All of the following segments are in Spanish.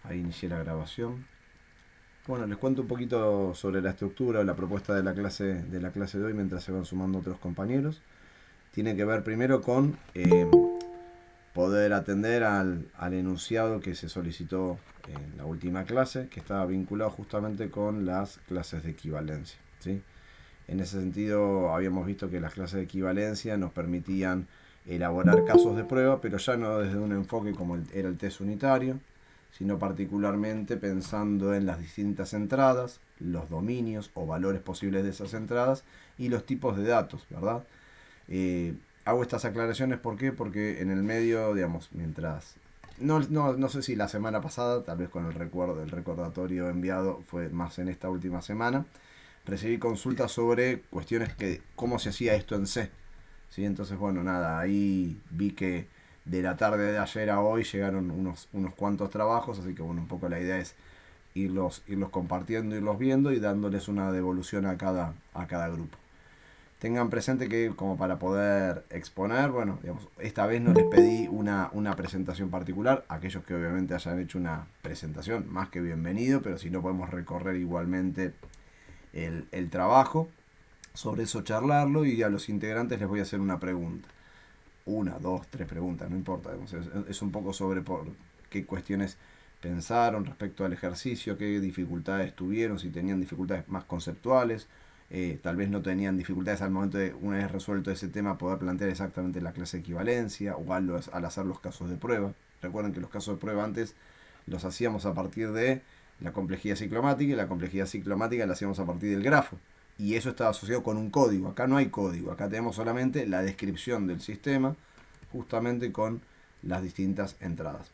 Ahí inicié la grabación. Bueno, les cuento un poquito sobre la estructura o la propuesta de la clase de hoy mientras se van sumando otros compañeros. Tiene que ver primero con poder atender al enunciado que se solicitó en la última clase, que estaba vinculado justamente con las clases de equivalencia, ¿sí? En ese sentido, habíamos visto que las clases de equivalencia nos permitían elaborar casos de prueba, pero ya no desde un enfoque como era el test unitario, sino particularmente pensando en las distintas entradas, los dominios o valores posibles de esas entradas y los tipos de datos, ¿verdad? Hago estas aclaraciones, ¿por qué? Porque en el medio, digamos, mientras... No sé si la semana pasada, tal vez con el recordatorio enviado fue más en esta última semana, recibí consultas sobre cuestiones que cómo se hacía esto en C. ¿Sí? Entonces, bueno, nada, ahí vi que de la tarde de ayer a hoy llegaron unos cuantos trabajos, así que bueno, un poco la idea es irlos compartiendo, irlos viendo y dándoles una devolución a cada grupo. Tengan presente que como para poder exponer, bueno, digamos, esta vez no les pedí una presentación particular. Aquellos que obviamente hayan hecho una presentación, más que bienvenido, pero si no podemos recorrer igualmente el trabajo, sobre eso charlarlo y a los integrantes les voy a hacer una pregunta. Una, dos, tres preguntas, no importa. Es un poco sobre por qué cuestiones pensaron respecto al ejercicio, qué dificultades tuvieron, si tenían dificultades más conceptuales, tal vez no tenían dificultades al momento de, una vez resuelto ese tema, poder plantear exactamente la clase de equivalencia o al hacer los casos de prueba. Recuerden que los casos de prueba antes los hacíamos a partir de la complejidad ciclomática y la complejidad ciclomática la hacíamos a partir del grafo. Y eso estaba asociado con un código. Acá no hay código, acá tenemos solamente la descripción del sistema justamente con las distintas entradas.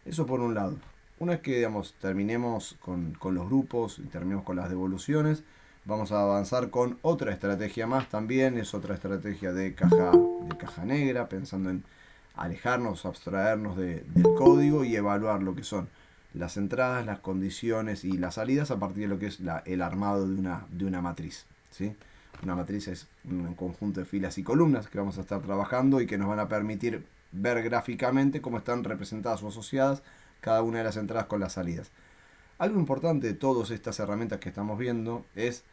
Eso por un lado. Una vez que digamos, terminemos con los grupos y terminemos con las devoluciones, vamos a avanzar con otra estrategia más también. Es otra estrategia de caja negra, pensando en alejarnos, abstraernos del código y evaluar lo que son las entradas, las condiciones y las salidas a partir de lo que es el armado de una matriz, ¿sí? Una matriz es un conjunto de filas y columnas que vamos a estar trabajando y que nos van a permitir ver gráficamente cómo están representadas o asociadas cada una de las entradas con las salidas. Algo importante de todas estas herramientas que estamos viendo es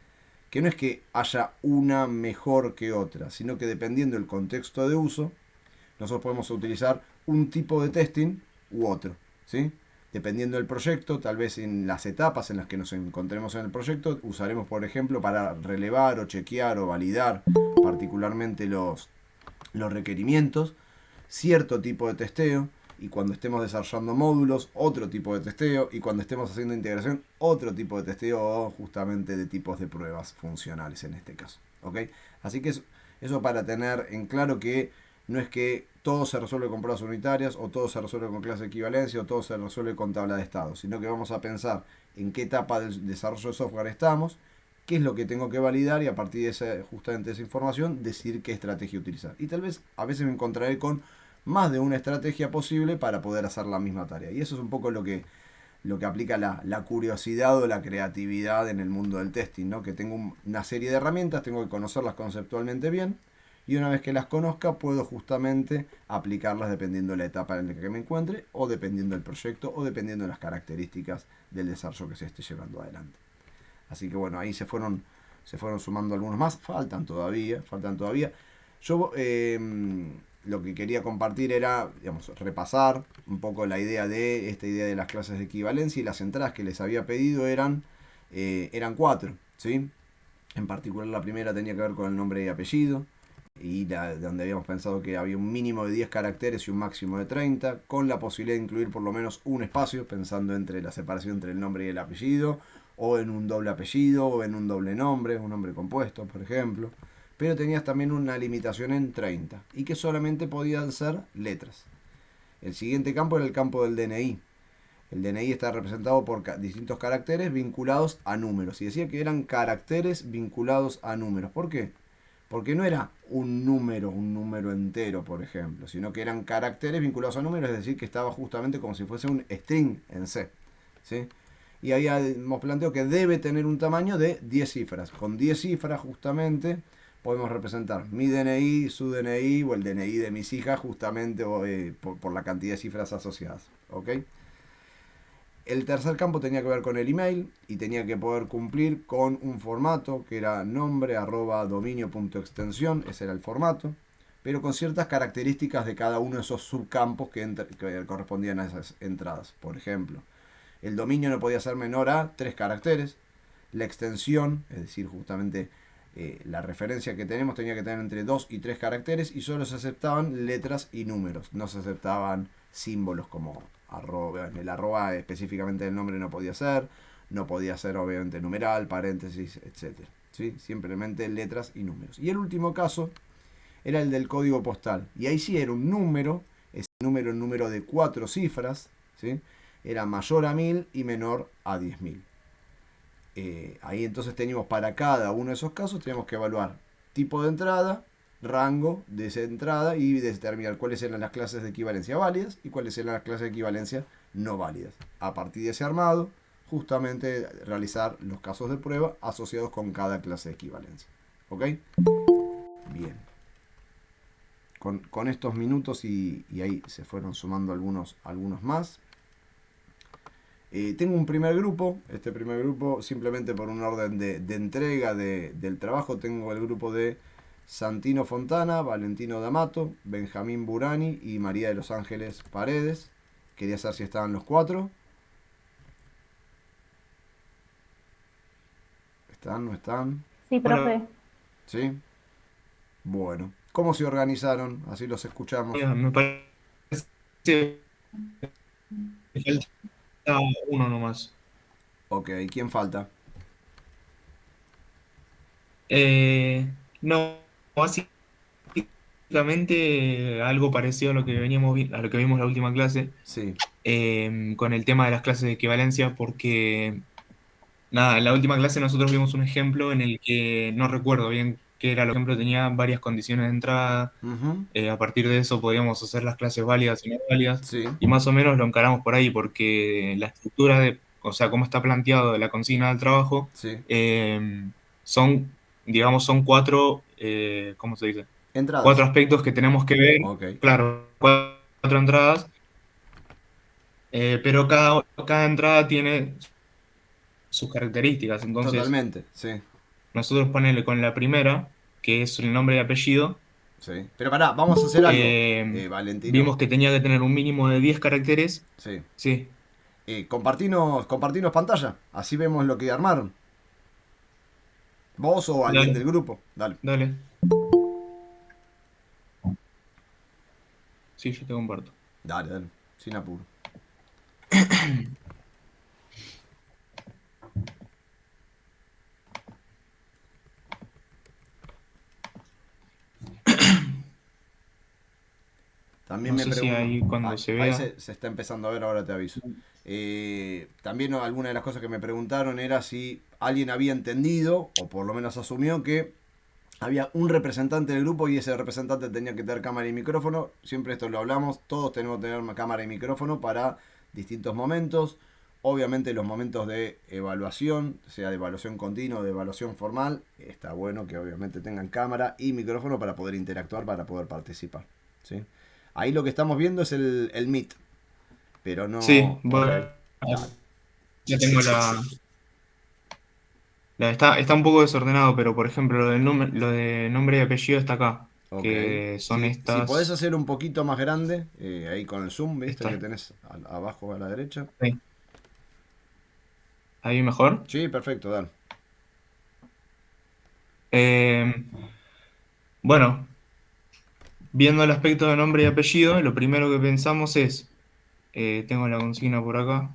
que no es que haya una mejor que otra, sino que dependiendo del contexto de uso, nosotros podemos utilizar un tipo de testing u otro, ¿sí? Dependiendo del proyecto, tal vez en las etapas en las que nos encontremos en el proyecto, usaremos, por ejemplo, para relevar o chequear o validar particularmente los requerimientos, cierto tipo de testeo, y cuando estemos desarrollando módulos, otro tipo de testeo, y cuando estemos haciendo integración, otro tipo de testeo, o justamente de tipos de pruebas funcionales en este caso. ¿Ok? Así que eso para tener en claro que no es que todo se resuelve con pruebas unitarias, o todo se resuelve con clase de equivalencia, o todo se resuelve con tabla de estado, sino que vamos a pensar en qué etapa del desarrollo de software estamos, qué es lo que tengo que validar y a partir de justamente esa información decidir qué estrategia utilizar. Y tal vez a veces me encontraré con más de una estrategia posible para poder hacer la misma tarea. Y eso es un poco lo que aplica la curiosidad o la creatividad en el mundo del testing, ¿no? Que tengo una serie de herramientas, tengo que conocerlas conceptualmente bien, y una vez que las conozca puedo justamente aplicarlas dependiendo de la etapa en la que me encuentre, o dependiendo del proyecto, o dependiendo de las características del desarrollo que se esté llevando adelante. Así que bueno, ahí se fueron sumando algunos más, faltan todavía. Yo lo que quería compartir era, digamos, repasar un poco esta idea de las clases de equivalencia, y las entradas que les había pedido eran cuatro, ¿sí? En particular la primera tenía que ver con el nombre y apellido, y donde habíamos pensado que había un mínimo de 10 caracteres y un máximo de 30, con la posibilidad de incluir por lo menos un espacio, pensando entre la separación entre el nombre y el apellido, o en un doble apellido, o en un doble nombre, un nombre compuesto, por ejemplo. Pero tenías también una limitación en 30, y que solamente podían ser letras. El siguiente campo era el campo del DNI. El DNI está representado por distintos caracteres vinculados a números. Y decía que eran caracteres vinculados a números. ¿Por qué? Porque no era un número entero, por ejemplo, sino que eran caracteres vinculados a números, es decir, que estaba justamente como si fuese un string en C, ¿sí? Y ahí hemos planteado que debe tener un tamaño de 10 cifras. Con 10 cifras justamente podemos representar mi DNI, su DNI o el DNI de mis hijas justamente por la cantidad de cifras asociadas. ¿Ok? El tercer campo tenía que ver con el email y tenía que poder cumplir con un formato que era nombre arroba dominio punto extensión, ese era el formato, pero con ciertas características de cada uno de esos subcampos que correspondían a esas entradas. Por ejemplo, el dominio no podía ser menor a 3 caracteres, la extensión, es decir, justamente la referencia que tenemos tenía que tener entre 2 y 3 caracteres y solo se aceptaban letras y números, no se aceptaban símbolos como arroba. En el arroba específicamente el nombre no podía ser, no podía ser obviamente numeral, paréntesis, etcétera. ¿Sí? Simplemente letras y números. Y el último caso era el del código postal. Y ahí sí era un número, ese número de 4 cifras, ¿sí? Era mayor a 1000 y menor a 10.000. Ahí entonces teníamos para cada uno de esos casos, teníamos que evaluar tipo de entrada, rango de esa entrada y determinar cuáles eran las clases de equivalencia válidas y cuáles eran las clases de equivalencia no válidas. A partir de ese armado, justamente realizar los casos de prueba asociados con cada clase de equivalencia. ¿Ok? Bien. Con estos minutos y ahí se fueron sumando algunos más. Tengo un primer grupo, este primer grupo simplemente por un orden de entrega del trabajo, tengo el grupo de Santino Fontana, Valentino D'Amato, Benjamín Burani y María de los Ángeles Paredes. Quería saber si estaban los 4. ¿Están? ¿No están? Sí, Hola, profe. ¿Sí? Bueno. ¿Cómo se organizaron? Así los escuchamos. me parece que falta uno nomás. Ok, ¿quién falta? No, básicamente algo parecido a lo que a lo que vimos la última clase, Sí. con el tema de las clases de equivalencia, porque nada, en la última clase nosotros vimos un ejemplo en el que no recuerdo bien qué era, el ejemplo tenía varias condiciones de entrada. Ujú. A partir de eso podíamos hacer las clases válidas y no válidas, Sí. y más o menos lo encaramos por ahí, porque la estructura o sea, cómo está planteado la consigna del trabajo, Sí. son, digamos, son cuatro, ¿cómo se dice? Cuatro Entradas. aspectos que tenemos que ver, Ok. claro, cuatro entradas, pero cada entrada tiene sus características, entonces Totalmente. Sí. nosotros ponele con la primera, que es el nombre y apellido. Sí. Pero pará, vamos a hacer algo. Valentino. Vimos que tenía que tener un mínimo de 10 caracteres. Sí. Sí, Compartinos pantalla. Así vemos lo que armaron. Vos o alguien del dale, grupo. Dale. dale. Sí, yo te comparto. Dale, dale. Sin apuro. También No me sé si pregunto. ahí cuando se Ahí vea. se está empezando a ver, ahora te aviso. También alguna de las cosas que me preguntaron era si alguien había entendido, o por lo menos asumió, que había un representante del grupo y ese representante tenía que tener cámara y micrófono. Siempre esto lo hablamos, todos tenemos que tener cámara y micrófono para distintos momentos. Obviamente los momentos de evaluación, sea de evaluación continua o de evaluación formal, está bueno que obviamente tengan cámara y micrófono para poder interactuar, para poder participar. ¿Sí? Ahí lo que estamos viendo es el Meet, pero Sí, no... Ok, bueno, dale. ya tengo está un poco desordenado, pero por ejemplo, lo de nombre y apellido está acá, Ok. que son Si podés estas, hacer un poquito más grande, ahí con el zoom, ¿viste? Que estas, tenés abajo a la derecha. sí. Ahí mejor. Sí, perfecto, dale. Eh, bueno, viendo el aspecto de nombre y apellido, lo primero que pensamos es, tengo la consigna por acá.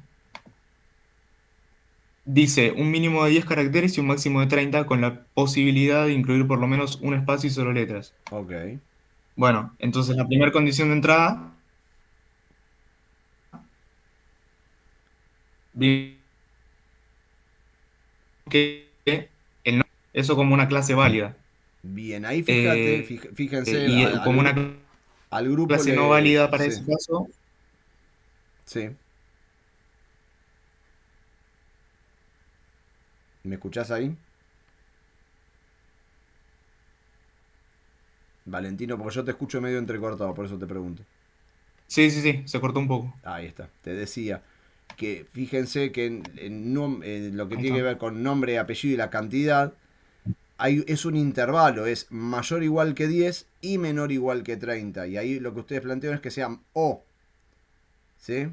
Dice un mínimo de 10 caracteres y un máximo de 30 con la posibilidad de incluir por lo menos un espacio y solo letras. Ok. Bueno, entonces la primera condición de entrada, vimos que eso como una clase válida. Bien, ahí fíjate, Eh, fíjense, y como una al grupo clase no le... válida para Sí, ese caso, sí. ¿Me escuchás ahí? Valentino, porque yo te escucho medio entrecortado, por eso te pregunto. sí, sí, sí, se cortó un poco. Ahí está, te decía. que fíjense que en lo que Ahí tiene que está. ver con nombre, apellido y la cantidad, es un intervalo, es mayor o igual que 10 y menor o igual que 30. Y ahí lo que ustedes plantean es que sean o, ¿sí?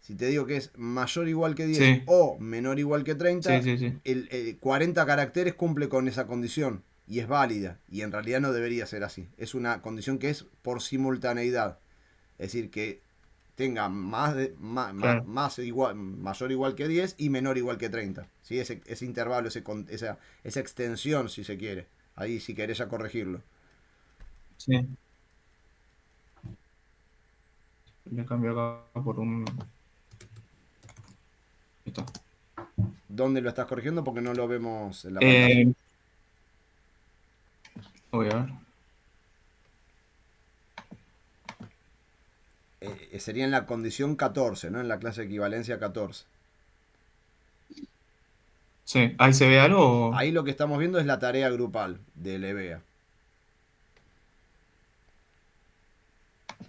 Si te digo que es mayor o igual que 10 Sí, o menor o igual que sí, 30, sí, sí. el 40 caracteres cumple con esa condición y es válida. Y en realidad no debería ser así. Es una condición que es por simultaneidad. Es decir, que tenga Claro. más igual, mayor o igual que 10 y menor o igual que 30. ¿Sí? Ese intervalo, esa extensión, si se quiere. Ahí si querés ya corregirlo. Sí. Le cambio acá por un. Ahí está. ¿Dónde lo estás corrigiendo? Porque no lo vemos en la pantalla. Eh, Voy a ver. Sería en la condición 14, ¿no? En la clase de equivalencia 14. Sí, ahí se ve algo. Ahí lo que estamos viendo es la tarea grupal del EBEA.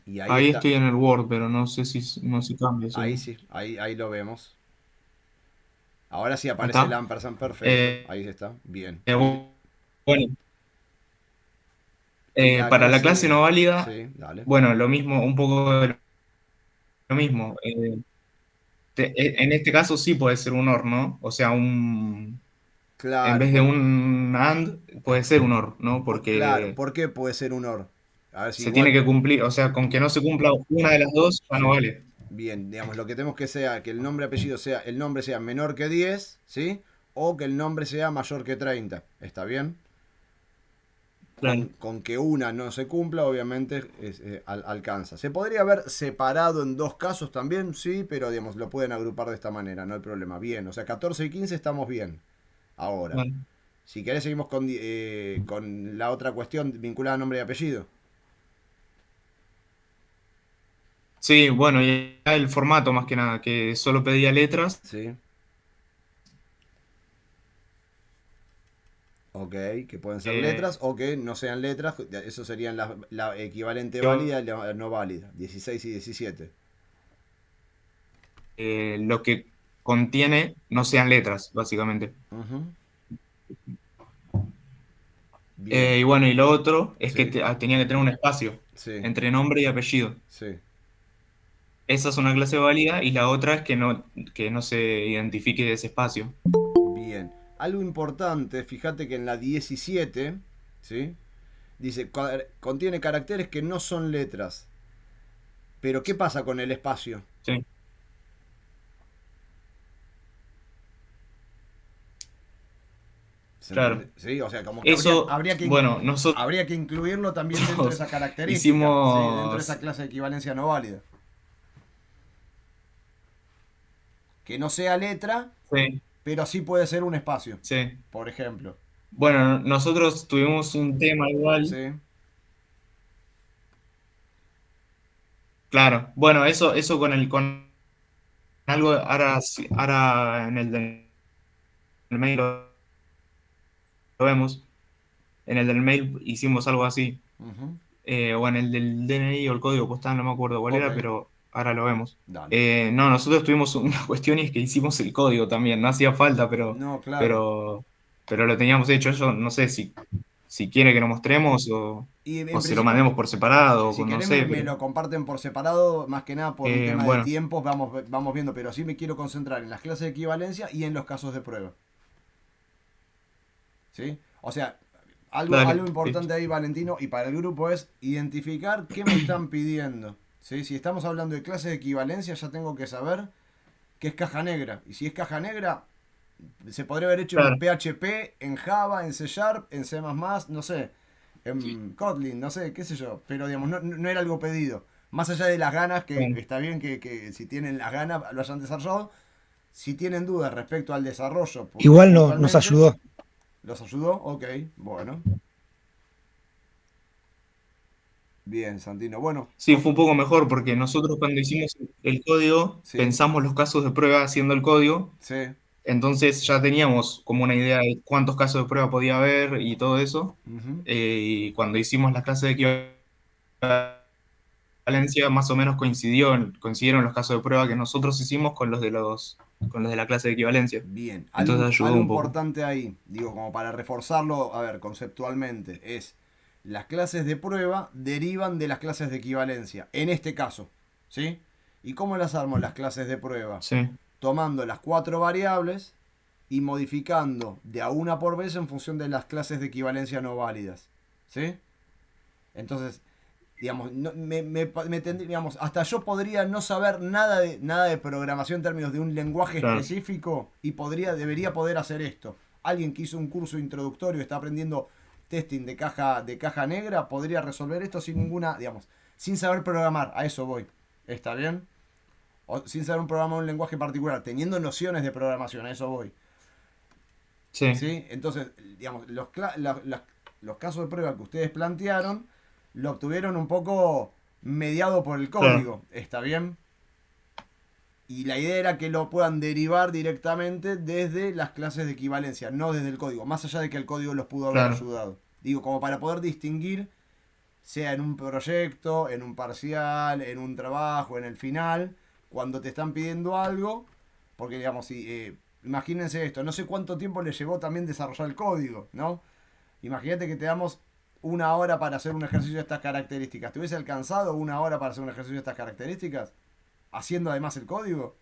Y ahí Ahí está. estoy en el Word, pero no sé si cambia eso. Ahí sí, ahí lo vemos. Ahora sí Ahí aparece el está. ampersand perfecto. Eh, Ahí está. Bien. eh, bueno, En la para la clase clase... no válida, Sí, dale. bueno, lo mismo, un poco de lo mismo. En este caso sí puede ser un OR, ¿no? O sea, en Claro, vez de un AND, puede ser un OR, ¿no? claro. Porque ¿Por qué puede ser un OR? A ver si se tiene igual... que cumplir, o sea, con que no se cumpla una de las dos, ya no Sí. vale. Bien, digamos, lo que tenemos que sea que el nombre apellido sea, el nombre sea menor que 10, ¿sí? O que el nombre sea mayor que 30. ¿Está bien? Claro, Con que una no se cumpla, obviamente alcanza. Se podría haber separado en dos casos también, sí, pero digamos, lo pueden agrupar de esta manera, no hay problema. Bien, o sea, 14 y 15 estamos bien. Ahora, vale. si querés seguimos con la otra cuestión vinculada a nombre y apellido. Sí, bueno, y el formato más que nada, que solo pedía letras. Sí, ok, que pueden ser eh, letras o que no sean letras, eso serían la equivalente yo, válida y la no válida, 16 y 17. lo que contiene no sean letras, básicamente. Ujú. Bien, Y bueno, y lo otro es que sí, tenía que tener un espacio sí, entre nombre y apellido. sí. Esa es una clase válida y la otra es que no se identifique ese espacio. Bien. Algo importante, fíjate que en la 17, ¿sí? Dice, contiene caracteres que no son letras. Pero ¿qué pasa con el espacio? Sí, ¿Se entiende? claro. ¿Sí? O sea, como que Eso, bueno, nosotros habría que incluirlo también dentro de esa característica, ¿sí? Dentro de esa hicimos, clase de equivalencia no válida. Que no sea letra, sí, pero sí puede ser un espacio, sí. por ejemplo. Bueno, nosotros tuvimos un tema igual, ¿Sí? claro. Bueno, eso con algo, ahora en el mail lo vemos. En el del mail hicimos algo así. Ujú. O en el del DNI o el código postal, no me acuerdo cuál Ok, era, pero ahora lo vemos. dale. No, nosotros tuvimos una cuestión y es que hicimos el código también, no hacía falta, No, claro. pero, pero lo teníamos hecho. Yo no sé si quiere que lo mostremos Y o en se lo principio, mandemos por separado, si no querés sé, me pero lo comparten por separado, más que nada por un tema de bueno, tiempos, vamos viendo, pero sí me quiero concentrar en las clases de equivalencia y en los casos de prueba. ¿Sí? O sea, algo dale, listo. importante ahí, Valentino, y para el grupo es identificar qué me están pidiendo. ¿Sí? Si estamos hablando de clases de equivalencia, ya tengo que saber qué es caja negra. Y si es caja negra, se podría haber hecho en Claro, PHP, en Java, en C Sharp, en C++, no sé, en Kotlin, no sé, qué sé yo. Pero digamos, no era algo pedido. Más allá de las ganas, que bueno. está bien que si tienen las ganas lo hayan desarrollado. Si tienen dudas respecto al desarrollo Igual no, nos puntualmente, ayudó. ¿los ayudó? Ok, bueno. Bien, Santino. Bueno, Sí, fue un poco mejor porque nosotros cuando hicimos el código sí, pensamos los casos de prueba haciendo el código. sí. Entonces ya teníamos como una idea de cuántos casos de prueba podía haber y todo eso. Ujú. Y cuando hicimos las clases de equivalencia, equivalencia más o menos coincidieron los casos de prueba que nosotros hicimos con los de la clase de equivalencia. Bien, Entonces ayudó algo un poco. importante ahí, digo, como para reforzarlo, a ver, conceptualmente, es las clases de prueba derivan de las clases de equivalencia, en este caso, ¿sí? ¿Y cómo las armo las clases de prueba? Sí, Tomando las cuatro variables y modificando de a una por vez en función de las clases de equivalencia no válidas, ¿sí? Entonces, digamos, digamos, hasta yo podría no saber nada de programación en términos de un lenguaje claro, específico y debería poder hacer esto. Alguien que hizo un curso introductorio y está aprendiendo testing de caja negra podría resolver esto sin ninguna, digamos, sin saber programar. A eso voy. ¿Está bien? O sin saber un programa, un lenguaje particular, teniendo nociones de programación, a eso voy. sí, ¿Sí? Entonces, digamos, los casos de prueba que ustedes plantearon lo obtuvieron un poco mediado por el claro, código, ¿está bien? Y la idea era que lo puedan derivar directamente desde las clases de equivalencia, no desde el código, más allá de que el código los pudo haber claro. ayudado. Digo, como para poder distinguir, sea en un proyecto, en un parcial, en un trabajo, en el final, cuando te están pidiendo algo, porque digamos, si, imagínense esto, no sé cuánto tiempo les llevó también desarrollar el código, ¿no? Imagínate que te damos una hora para hacer un ejercicio de estas características. ¿Te hubiese alcanzado una hora para hacer un ejercicio de estas características? Haciendo además el código.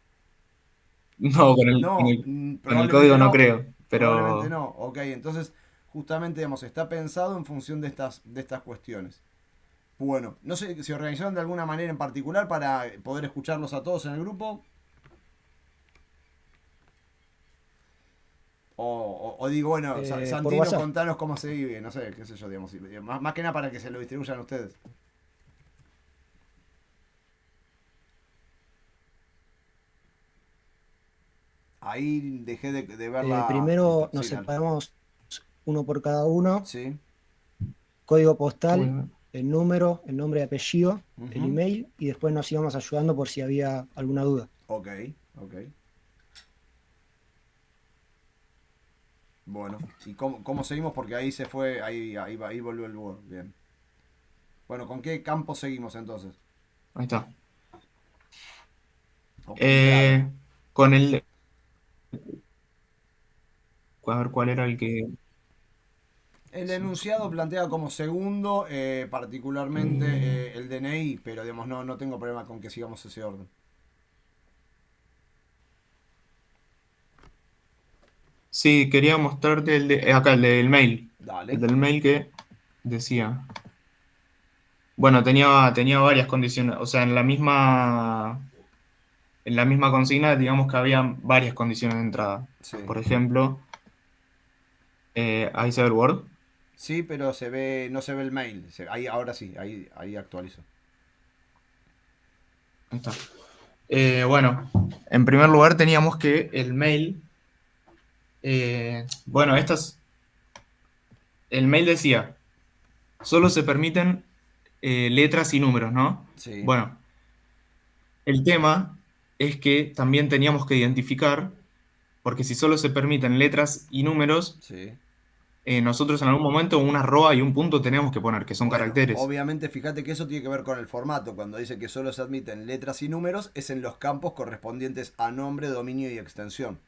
No, No, con el probablemente código no no. creo, Probablemente pero no. Ok, entonces justamente digamos, está pensado en función de estas cuestiones. Bueno, no sé si organizaron de alguna manera en particular para poder escucharlos a todos en el grupo. O digo, bueno, Por Santino, WhatsApp. contanos cómo se vive, no sé, qué sé yo, digamos. Más que nada para que se lo distribuyan ustedes. Ahí dejé de ver Primero Sí, nos dale. separamos uno por cada uno, Sí. código uy, postal, el número, el nombre y apellido, el Ujú. email y después nos íbamos ayudando por si había alguna duda. Ok, ok. Bueno, ¿y cómo seguimos? Porque ahí se fue, ahí volvió el Word. Bien. Bueno, ¿con qué campo seguimos entonces? ahí está. ¿O qué entrada? Eh, con el, a ver cuál era el que... El enunciado plantea como segundo, particularmente eh, el DNI, pero digamos, no tengo problema con que sigamos ese orden. sí, quería mostrarte acá, el del mail. El Dale. del mail que decía. Bueno, tenía varias condiciones. O sea, en la misma consigna, digamos que había varias condiciones de entrada. Sí. Por ejemplo, ahí se ve el Word. Sí, pero no se ve el mail. Ahí, ahora sí, ahí actualizo. Ahí está. Bueno, en primer lugar teníamos que el mail. Bueno, el mail decía, solo se permiten letras y números, ¿no? Sí, Bueno, el tema es que también teníamos que identificar, porque si solo se permiten letras y números, sí. nosotros en algún momento una arroba y un punto tenemos que poner, que son Bueno, caracteres. obviamente fíjate que eso tiene que ver con el formato. Cuando dice que solo se admiten letras y números, es en los campos correspondientes a nombre, dominio y extensión.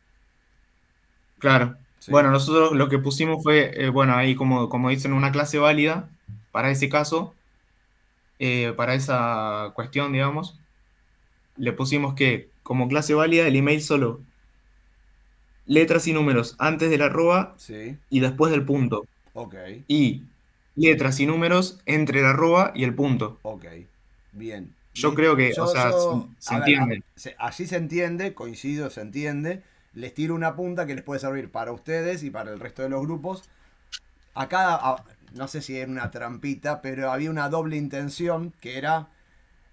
Claro. ¿Sí? Bueno, nosotros lo que pusimos fue, bueno, ahí como dicen, una clase válida para ese caso, para esa cuestión, digamos, le pusimos que como clase válida el email solo letras y números antes del arroba Sí. y después del punto. Ok. Y letras y números entre el arroba y el punto. Ok. Bien. Yo creo que, o sea, se, se A ver, entiende. así se entiende, coincido, se entiende. Les tiro una punta que les puede servir para ustedes y para el resto de los grupos. Acá, no sé si era una trampita, pero había una doble intención que era,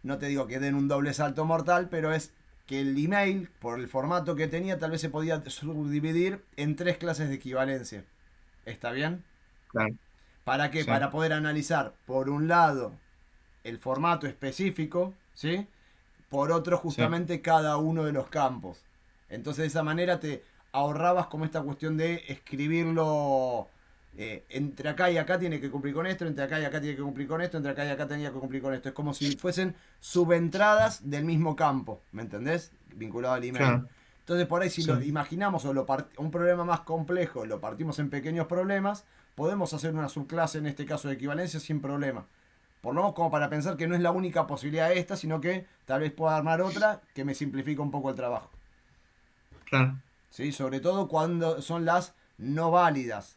no te digo que den un doble salto mortal, pero es que el email, por el formato que tenía, tal vez se podía subdividir en tres clases de equivalencia. ¿Está bien? Claro, ¿Para qué? sí, Para poder analizar, por un lado, el formato específico, ¿sí? Por otro, sí, justamente cada uno de los campos. Entonces, de esa manera te ahorrabas como esta cuestión de escribirlo. entre acá y acá tiene que cumplir con esto, entre acá y acá tiene que cumplir con esto, entre acá y acá tenía que cumplir con esto. Es como si fuesen subentradas del mismo campo, ¿me entendés? Vinculado al email. Claro, Entonces por ahí si sí, lo imaginamos o un problema más complejo, lo partimos en pequeños problemas, podemos hacer una subclase en este caso de equivalencia sin problema. Por lo menos como para pensar que no es la única posibilidad esta, sino que tal vez pueda armar otra que me simplifica un poco el trabajo. claro, ¿Sí? Sobre todo cuando son las no válidas.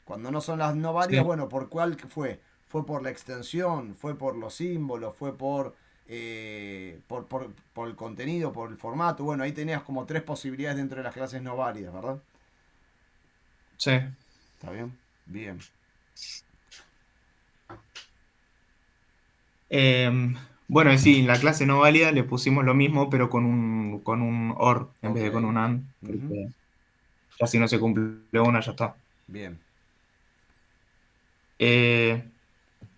Cuando no son las no válidas, sí. bueno, ¿por cuál fue? ¿Fue por la extensión? ¿Fue por los símbolos? ¿Fue por el contenido? ¿Por el formato? Bueno, ahí tenías como tres posibilidades dentro de las clases no válidas, ¿verdad? Sí. ¿Está bien? Bien. Bueno, y sí, en la clase no válida le pusimos lo mismo, pero con un OR en Ok. vez de con un AND, Ujú. porque ya si no se cumple una, ya está. Bien. Eh,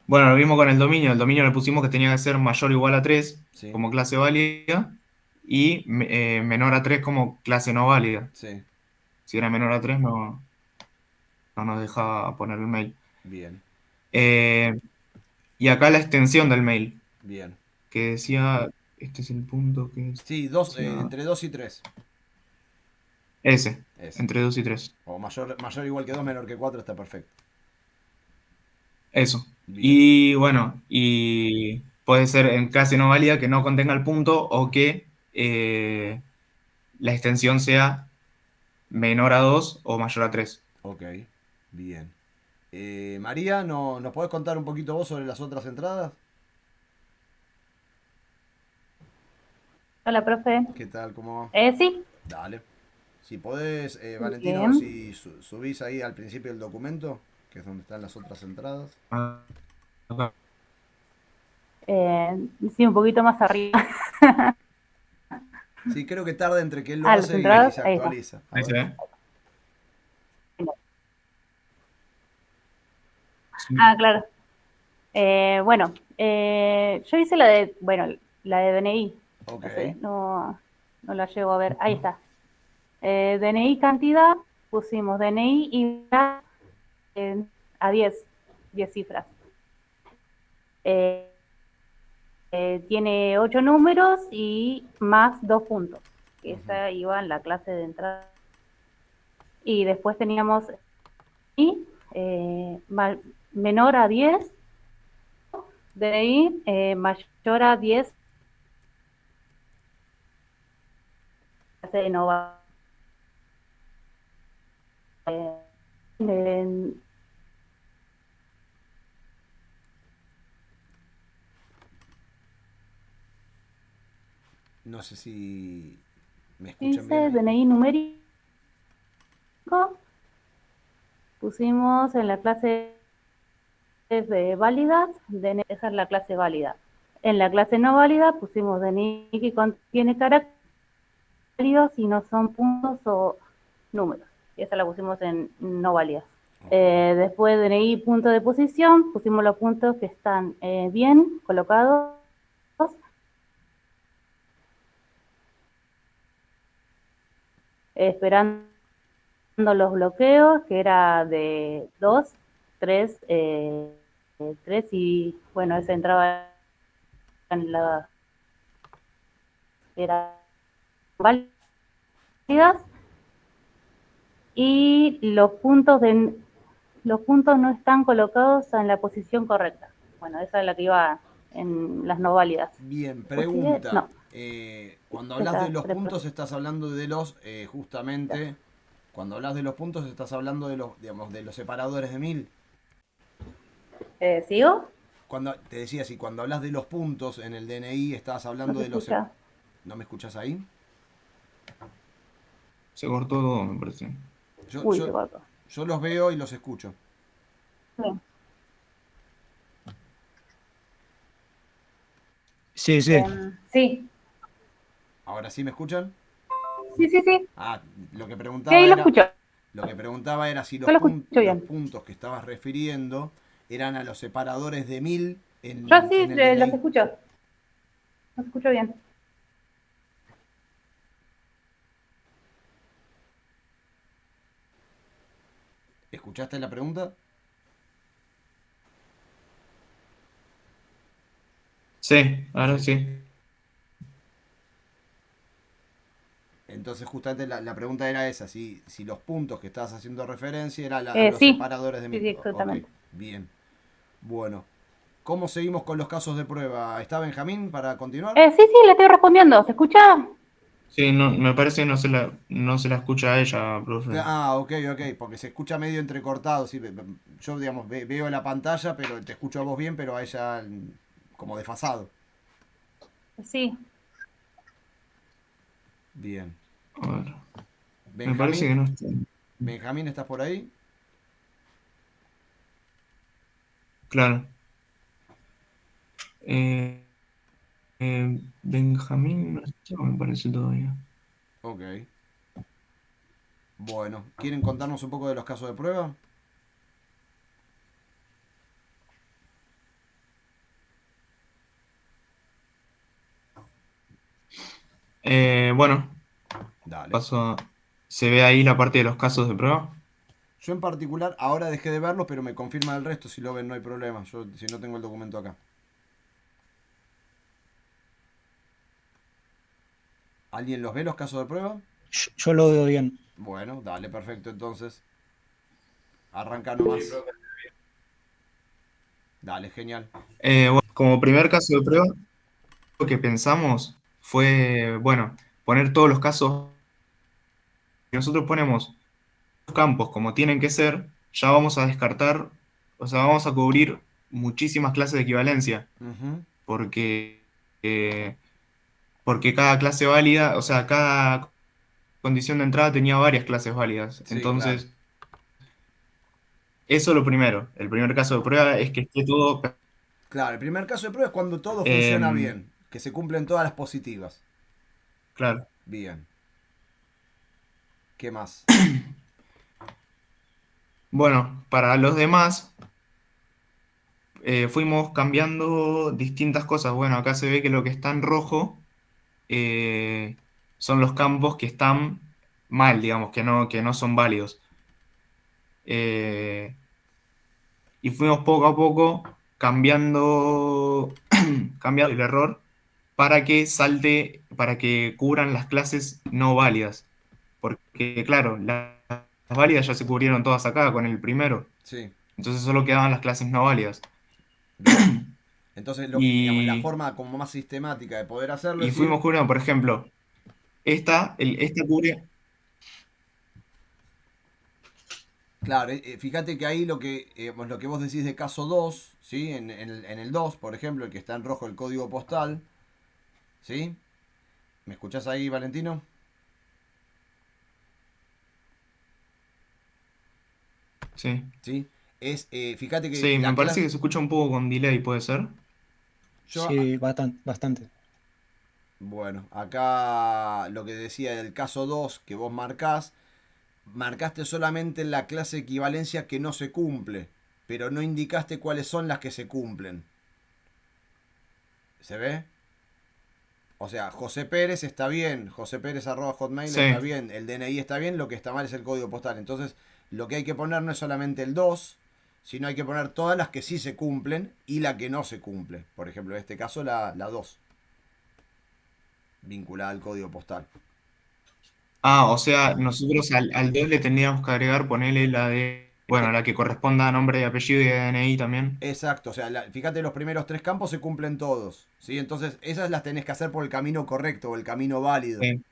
bueno, lo mismo con el dominio. El dominio le pusimos que tenía que ser mayor o igual a 3 Sí. como clase válida y menor a 3 como clase no válida. Sí. Si era menor a 3 no nos dejaba poner el mail. Bien. Eh, y acá la extensión del mail, Bien. que decía, este es el punto que Sí, decía, entre 2 y 3. ese, Ese. entre 2 y 3. O mayor igual que 2 menor que 4 está perfecto. Eso. Bien. Y bueno, y puede ser en clase no válida que no contenga el punto o que la extensión sea menor a 2 o mayor a 3. Ok. Bien. María, ¿nos podés contar un poquito vos sobre las otras entradas? Hola, profe. ¿Qué tal? ¿Cómo va? Sí, Dale. Si podés, Valentino, bien. si subís ahí al principio del documento, que es donde están las otras entradas. Acá. Sí, un poquito más arriba. Sí, creo que tarda entre que él lo Ah, las hace y entradas, se ahí está. actualiza. A Ahí se ver. ve. Sí. Ah, claro. Bueno, yo hice la de DNI. Ok. No sé, no la llego a ver. Ahí está. DNI cantidad, pusimos DNI y a 10 cifras. Eh, Tiene 8 números y más 2 puntos. Esa iba en la clase de entrada. Y después teníamos eh, menor a 10, de ahí mayor a 10, se no va. Eh, No sé si me escuchan bien Dice ahí. DNI numérico, pusimos en la clase de válidas, esa es la clase válida. En la clase no válida pusimos DNI que contiene caracteres válidos y no son puntos o números. Y esa la pusimos en no válidas. Ok. Después DNI punto de posición, pusimos los puntos que están bien colocados. Esperando los bloqueos, que era de 2, 3, 3 y bueno, ese entraba en la... era válidas y los puntos no están colocados en la posición correcta. Bueno, esa es la que iba en las no válidas. Bien, ¿O sigue? pregunta. No, Cuando hablas de esa, los puntos estás hablando de los, justamente, cuando hablas de los puntos estás hablando de los, digamos, de los separadores de 1000. ¿Sigo? Cuando te decía, si cuando hablas de los puntos en el DNI estás ¿No hablando se de los... escucha? ¿No me escuchas ahí? Se cortó todo, me parece. Yo, Uy, se yo, cortó. yo los veo y los escucho. Bien. Sí, sí. Sí, ¿Ahora sí me escuchan? sí, sí, sí. Ah, lo que Sí, ahí preguntaba lo era, escucho. lo que preguntaba era si Yo lo escucho los bien. puntos que estabas refiriendo eran a los separadores de 1000 Yo en sí el los DNI. escucho. Los escucho bien. ¿Escuchaste la pregunta? Sí, ahora Sí. sí. Entonces justamente la pregunta era esa, si los puntos que estabas haciendo referencia eran a los Sí, separadores de sí, sí, mil. Ok, exactamente. bien. Bueno, ¿cómo seguimos con los casos de prueba? ¿Está Benjamín para continuar? Sí, sí, le estoy respondiendo. ¿Se escucha? Sí, no, me parece que no se la escucha a ella, profe. Ok, ok, porque se escucha medio entrecortado. Sí, yo, digamos, veo la pantalla, pero te escucho a vos bien, pero a ella como desfasado. Sí. Bien. A ver, me parece que Benjamín, no está. Benjamín, ¿estás por ahí? Claro. Eh, Benjamín no está, me parece todavía. Ok. Bueno, ¿quieren contarnos un poco de los casos de prueba? Bueno, Dale. paso ¿se ve ahí la parte de los casos de prueba? Yo en particular ahora dejé de verlos, pero me confirma el resto. Si lo ven, no hay problema. Yo, si no tengo el documento acá. ¿Alguien los ve los casos de prueba? Yo lo veo bien. Bueno, dale, perfecto. Entonces, arranca nomás. Dale, genial. Bueno, como primer caso de prueba, lo que pensamos fue, bueno, poner todos los casos. Si nosotros ponemos los campos como tienen que ser, ya vamos a descartar, o sea, vamos a cubrir muchísimas clases de equivalencia, Ujú. porque, eh, porque cada clase válida, o sea, cada condición de entrada tenía varias clases válidas. Sí, claro. Entonces, eso es lo primero. El primer caso de prueba es que esté todo. Claro, el primer caso de prueba es cuando todo funciona em, bien, que se cumplen todas las positivas. claro. Bien. ¿Qué más? Bueno, para los demás, fuimos cambiando distintas cosas. Bueno, acá se ve que lo que está en rojo eh, son los campos que están mal, digamos, que no son válidos. Eh, y fuimos poco a poco cambiando, cambiando el error para que salte, para que cubran las clases no válidas. Porque, claro, las válidas ya se cubrieron todas acá con el primero. Sí, Entonces solo quedaban las clases no válidas. bien. Entonces, digamos, la Y, forma como más sistemática de poder hacerlo y es ir. fuimos cubriendo, por ejemplo, esta cubre. Claro, fíjate que ahí lo que vos decís de caso 2, ¿sí? En el 2, por ejemplo, el que está en rojo el código postal, ¿sí? ¿Me escuchás ahí, Valentino? Sí. ¿Sí? Fíjate que Sí, me la parece clase. que se escucha un poco con delay, ¿puede ser? Yo, Sí, bastante, bastante. bueno, acá lo que decía del caso 2 que vos marcaste solamente en la clase equivalencia que no se cumple, pero no indicaste cuáles son las que se cumplen. ¿Se ve? O sea, José Pérez está bien, José Pérez arroba hotmail Sí, está bien, el DNI está bien, lo que está mal es el código postal. Entonces, lo que hay que poner no es solamente el 2, sino hay que poner todas las que sí se cumplen y la que no se cumple. Por ejemplo, en este caso la 2, vinculada al código postal. o sea, nosotros al 2 le tendríamos que agregar, ponerle la de, bueno, Eh, la que corresponda a nombre y apellido y DNI también. exacto, o sea, fíjate, los primeros tres campos se cumplen todos, ¿sí? Entonces, esas las tenés que hacer por el camino correcto o el camino válido. Sí,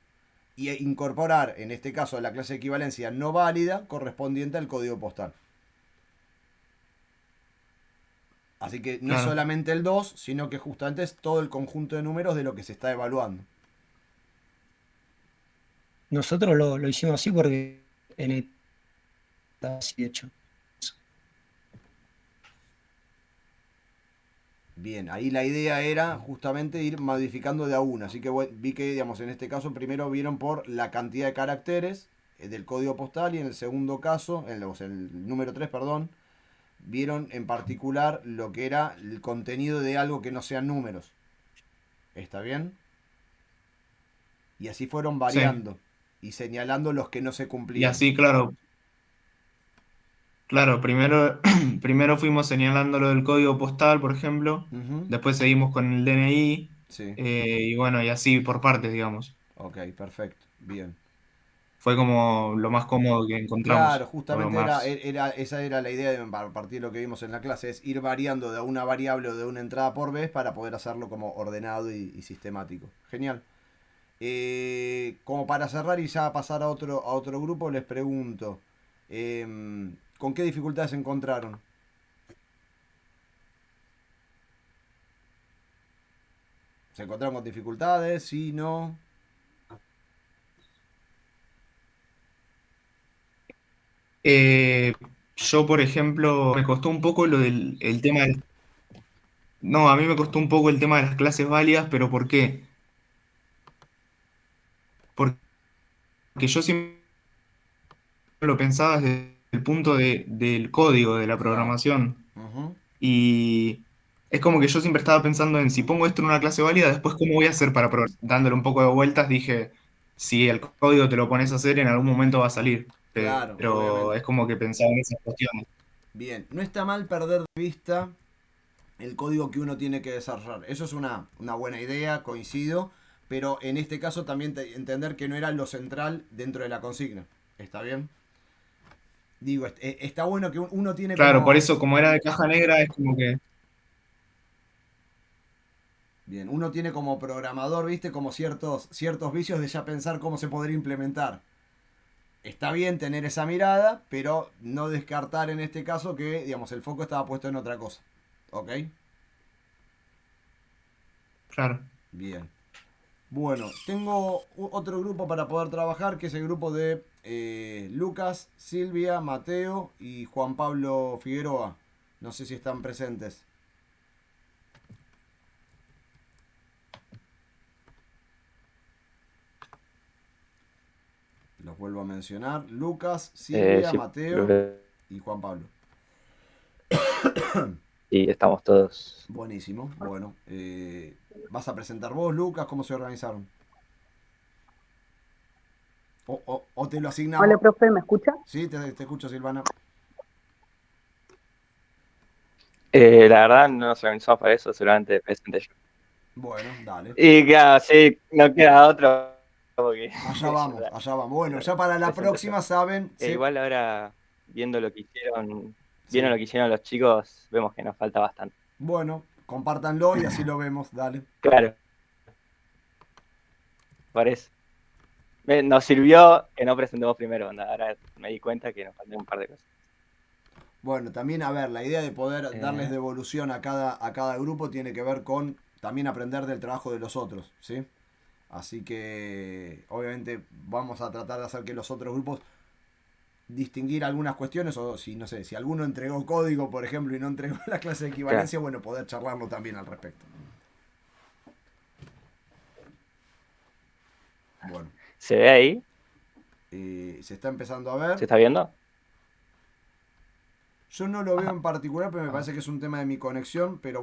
Y incorporar, en este caso, la clase de equivalencia no válida correspondiente al código postal. Así que no es claro. solamente el 2, sino que justamente es todo el conjunto de números de lo que se está evaluando. Nosotros lo hicimos así porque en el está así hecho. Bien, ahí la idea era justamente ir modificando de a una. Así que vi que, digamos, en este caso primero vieron por la cantidad de caracteres del código postal y en el segundo caso, o sea, el número 3, perdón, vieron en particular lo que era el contenido de algo que no sean números. ¿Está bien? Y así fueron Sí. variando y señalando los que no se Y cumplían. así, claro, Claro, primero, primero fuimos señalando lo del código postal, por ejemplo, Ujú. después seguimos con el DNI, Sí, y bueno, y así por partes, digamos. ok, perfecto, bien. Fue como lo más cómodo que Claro, encontramos, o lo justamente más... esa era la idea de a partir de lo que vimos en la clase, es ir variando de una variable o de una entrada por vez para poder hacerlo como ordenado y sistemático. Genial. Como para cerrar y ya pasar a otro grupo, les pregunto, ¿con qué dificultades se encontraron? ¿Se encontraron con dificultades? ¿Sí? ¿No? Eh, yo, por ejemplo, me costó un poco lo del el tema de... No, a mí me costó un poco el tema de las clases válidas, pero ¿por qué? Porque yo siempre lo pensaba desde el punto del código, de la Claro. programación. Ujú. Y es como que yo siempre estaba pensando en si pongo esto en una clase válida, después cómo voy a hacer para programar. Dándole un poco de vueltas, dije, si el código te lo pones a hacer, en algún momento va a salir. Claro, Pero obviamente. es como que pensaba en esas cuestiones. Bien, no está mal perder de vista el código que uno tiene que desarrollar. Eso es una buena idea, coincido, pero en este caso también entender que no era lo central dentro de la consigna. ¿Está bien? Digo, está bueno que uno tiene Claro, por como... eso, como era de caja negra, es como que, Bien, uno tiene como programador, viste, como ciertos vicios de ya pensar cómo se podría implementar. Está bien tener esa mirada, pero no descartar en este caso que, digamos, el foco estaba puesto en otra cosa. ¿Ok? claro. Bien. Bueno, tengo otro grupo para poder trabajar, que es el grupo de Lucas, Silvia, Mateo y Juan Pablo Figueroa. No sé si están presentes. Los vuelvo a mencionar. Lucas, Silvia, Sí, Mateo y Juan Pablo. sí, estamos todos. Buenísimo. Bueno, ¿vas a presentar vos, Lucas? ¿Cómo se organizaron? O te lo Hola, asignamos. profe, ¿me escucha? Sí, te escucho, Silvana. La verdad no nos organizamos para eso, seguramente presente yo. Bueno, dale. Y claro, sí, no queda otro porque Allá vamos, ya allá vamos. Bueno, lo ya para la presento yo. próxima saben. Igual ahora, viendo lo que hicieron, Sí. los chicos, vemos que nos falta bastante. Bueno, compártanlo y así lo vemos. Dale. Claro, por eso. Nos sirvió que no presentemos primero, onda. Ahora me di cuenta que nos faltan un par de cosas. Bueno, también, a ver, la idea de poder darles Eh, devolución a cada grupo tiene que ver con también aprender del trabajo de los otros, ¿sí? Así que, obviamente, vamos a tratar de hacer que los otros grupos distinguir algunas cuestiones, o si, no sé, si alguno entregó código, por ejemplo, y no entregó la clase de claro. equivalencia, bueno, poder charlarlo también al respecto. Bueno, ¿Se ve ahí? se está empezando a ¿Se ver. está viendo? Yo no lo veo Ajá. en particular, pero me Ah, parece que es un tema de mi conexión, pero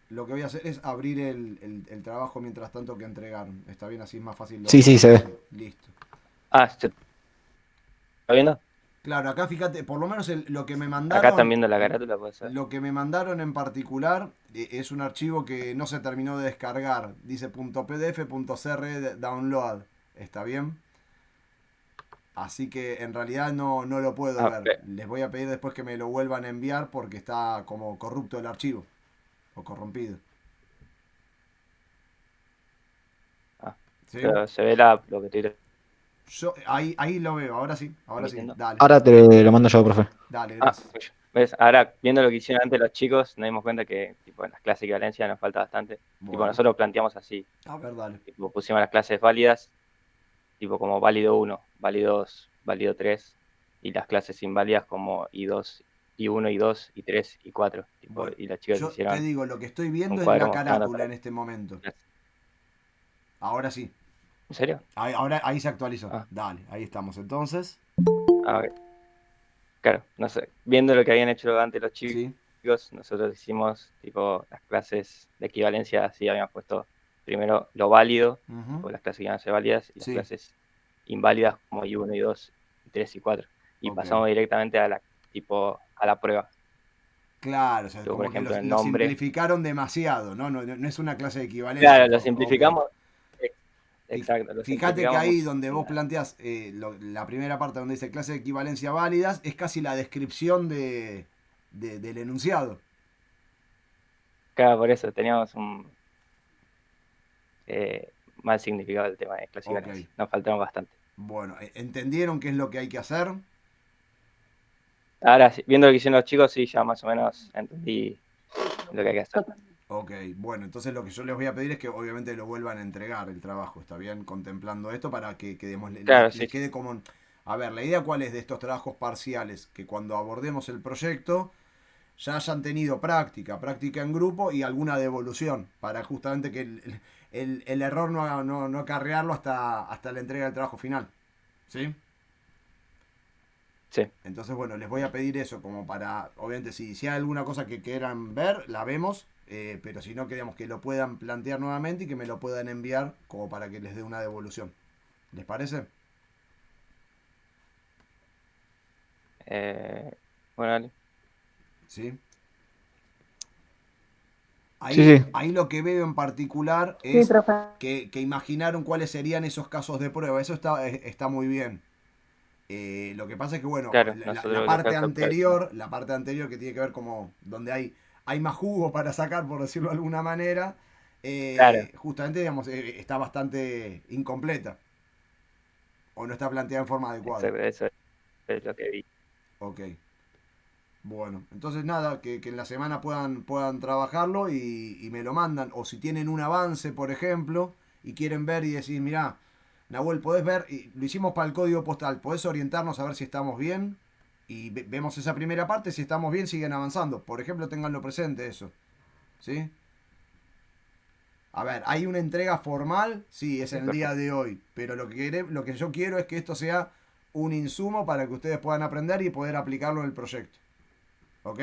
lo que voy a hacer es abrir el trabajo mientras tanto que entregaron. Está bien, así es más fácil Sí, sí, se ve. Listo. ¿se está viendo? Claro, acá fíjate, por lo menos lo que me Acá están mandaron, viendo la carátula, puede ser. lo que me mandaron en particular es un archivo que no se terminó de descargar. Dice .pdf.cr download. ¿Está bien? Así que en realidad no lo puedo Ah, ver. Les voy a pedir después que me lo vuelvan a enviar porque está como corrupto el archivo. O corrompido. ¿Sí? pero se ve lo que estoy Ahí lo veo, ahora sí, transmitiendo. dale, Ahora te lo mando yo, profe. dale, Ah, gracias. ¿ves? Ahora, viendo lo que hicieron antes los chicos, nos dimos cuenta que tipo, en las clases de equivalencia nos falta bastante. Tipo, Bueno, nosotros planteamos así, a ver, dale. tipo, pusimos las clases válidas, tipo como válido 1, válido 2, válido 3, y las clases inválidas como I2, I1, I2, I3, I4. Tipo, Bueno, y los chicos yo te hicieron digo, lo que estoy un viendo es cuadro la mostrando carátula para en este momento. clases. Ahora sí, ¿En serio? ahí se actualizó. Ah, Dale, ahí estamos entonces. ok. Claro, no sé. Viendo lo que habían hecho antes los Sí. chicos, nosotros hicimos tipo las clases de equivalencia, así habíamos puesto primero lo válido, Ujú. o las clases que iban a ser válidas, y las Sí, clases inválidas como I1, I2, I3 y 4. Y ok. pasamos directamente a la tipo a la prueba. Claro, o sea, Tipo, por como que ejemplo, el lo nombre. simplificaron demasiado, ¿no? No es una clase de equivalencia. Claro, lo Ok. simplificamos. Fi- Exacto, lo Fíjate que simplificamos ahí mucho. donde vos planteas la primera parte donde dice clase de equivalencia válidas es casi la descripción del enunciado. Claro, por eso teníamos un mal significado del tema de clase y Ok, valencia. Nos faltaron bastante. bueno, ¿entendieron qué es lo que hay que hacer? Ahora, viendo lo que hicieron los chicos, sí, ya más o menos entendí lo que hay que hacer. Ok, bueno, entonces lo que yo les voy a pedir es que obviamente lo vuelvan a entregar el trabajo, ¿está bien? Contemplando esto para que Claro, les sí, quede sí. como... A ver, la idea cuál es de estos trabajos parciales, que cuando abordemos el proyecto ya hayan tenido práctica en grupo y alguna devolución, para justamente que el error no acarrearlo hasta la entrega del trabajo final, ¿sí? Sí, Entonces, bueno, les voy a pedir eso como para, obviamente, si hay alguna cosa que quieran ver, la vemos, pero si no, queremos que lo puedan plantear nuevamente y que me lo puedan enviar como para que les dé una devolución. ¿Les parece? bueno, dale. Sí. Sí, Ahí, sí. ahí lo que veo en particular Sí, es profe. que imaginaron cuáles serían esos casos de prueba. Eso está muy bien. Lo que pasa es que, bueno, Claro, nosotros los casos prácticos. la parte anterior que tiene que ver como donde hay más jugo para sacar, por decirlo de alguna manera, Claro, justamente, digamos, está bastante incompleta o no está planteada en forma adecuada. eso es lo que vi. Ok. Bueno, entonces nada, que en la semana puedan trabajarlo y me lo mandan. O si tienen un avance, por ejemplo, y quieren ver y decir, mirá, Nahuel, podés ver, y lo hicimos para el código postal, podés orientarnos a ver si estamos bien. Y vemos esa primera parte, si estamos bien, siguen avanzando. Por ejemplo, tenganlo presente eso. ¿Sí? A ver, ¿hay una entrega formal? Sí, es Sí, en el día perfecto. de hoy. Pero lo que yo quiero es que esto sea un insumo para que ustedes puedan aprender y poder aplicarlo en el proyecto. ¿Ok?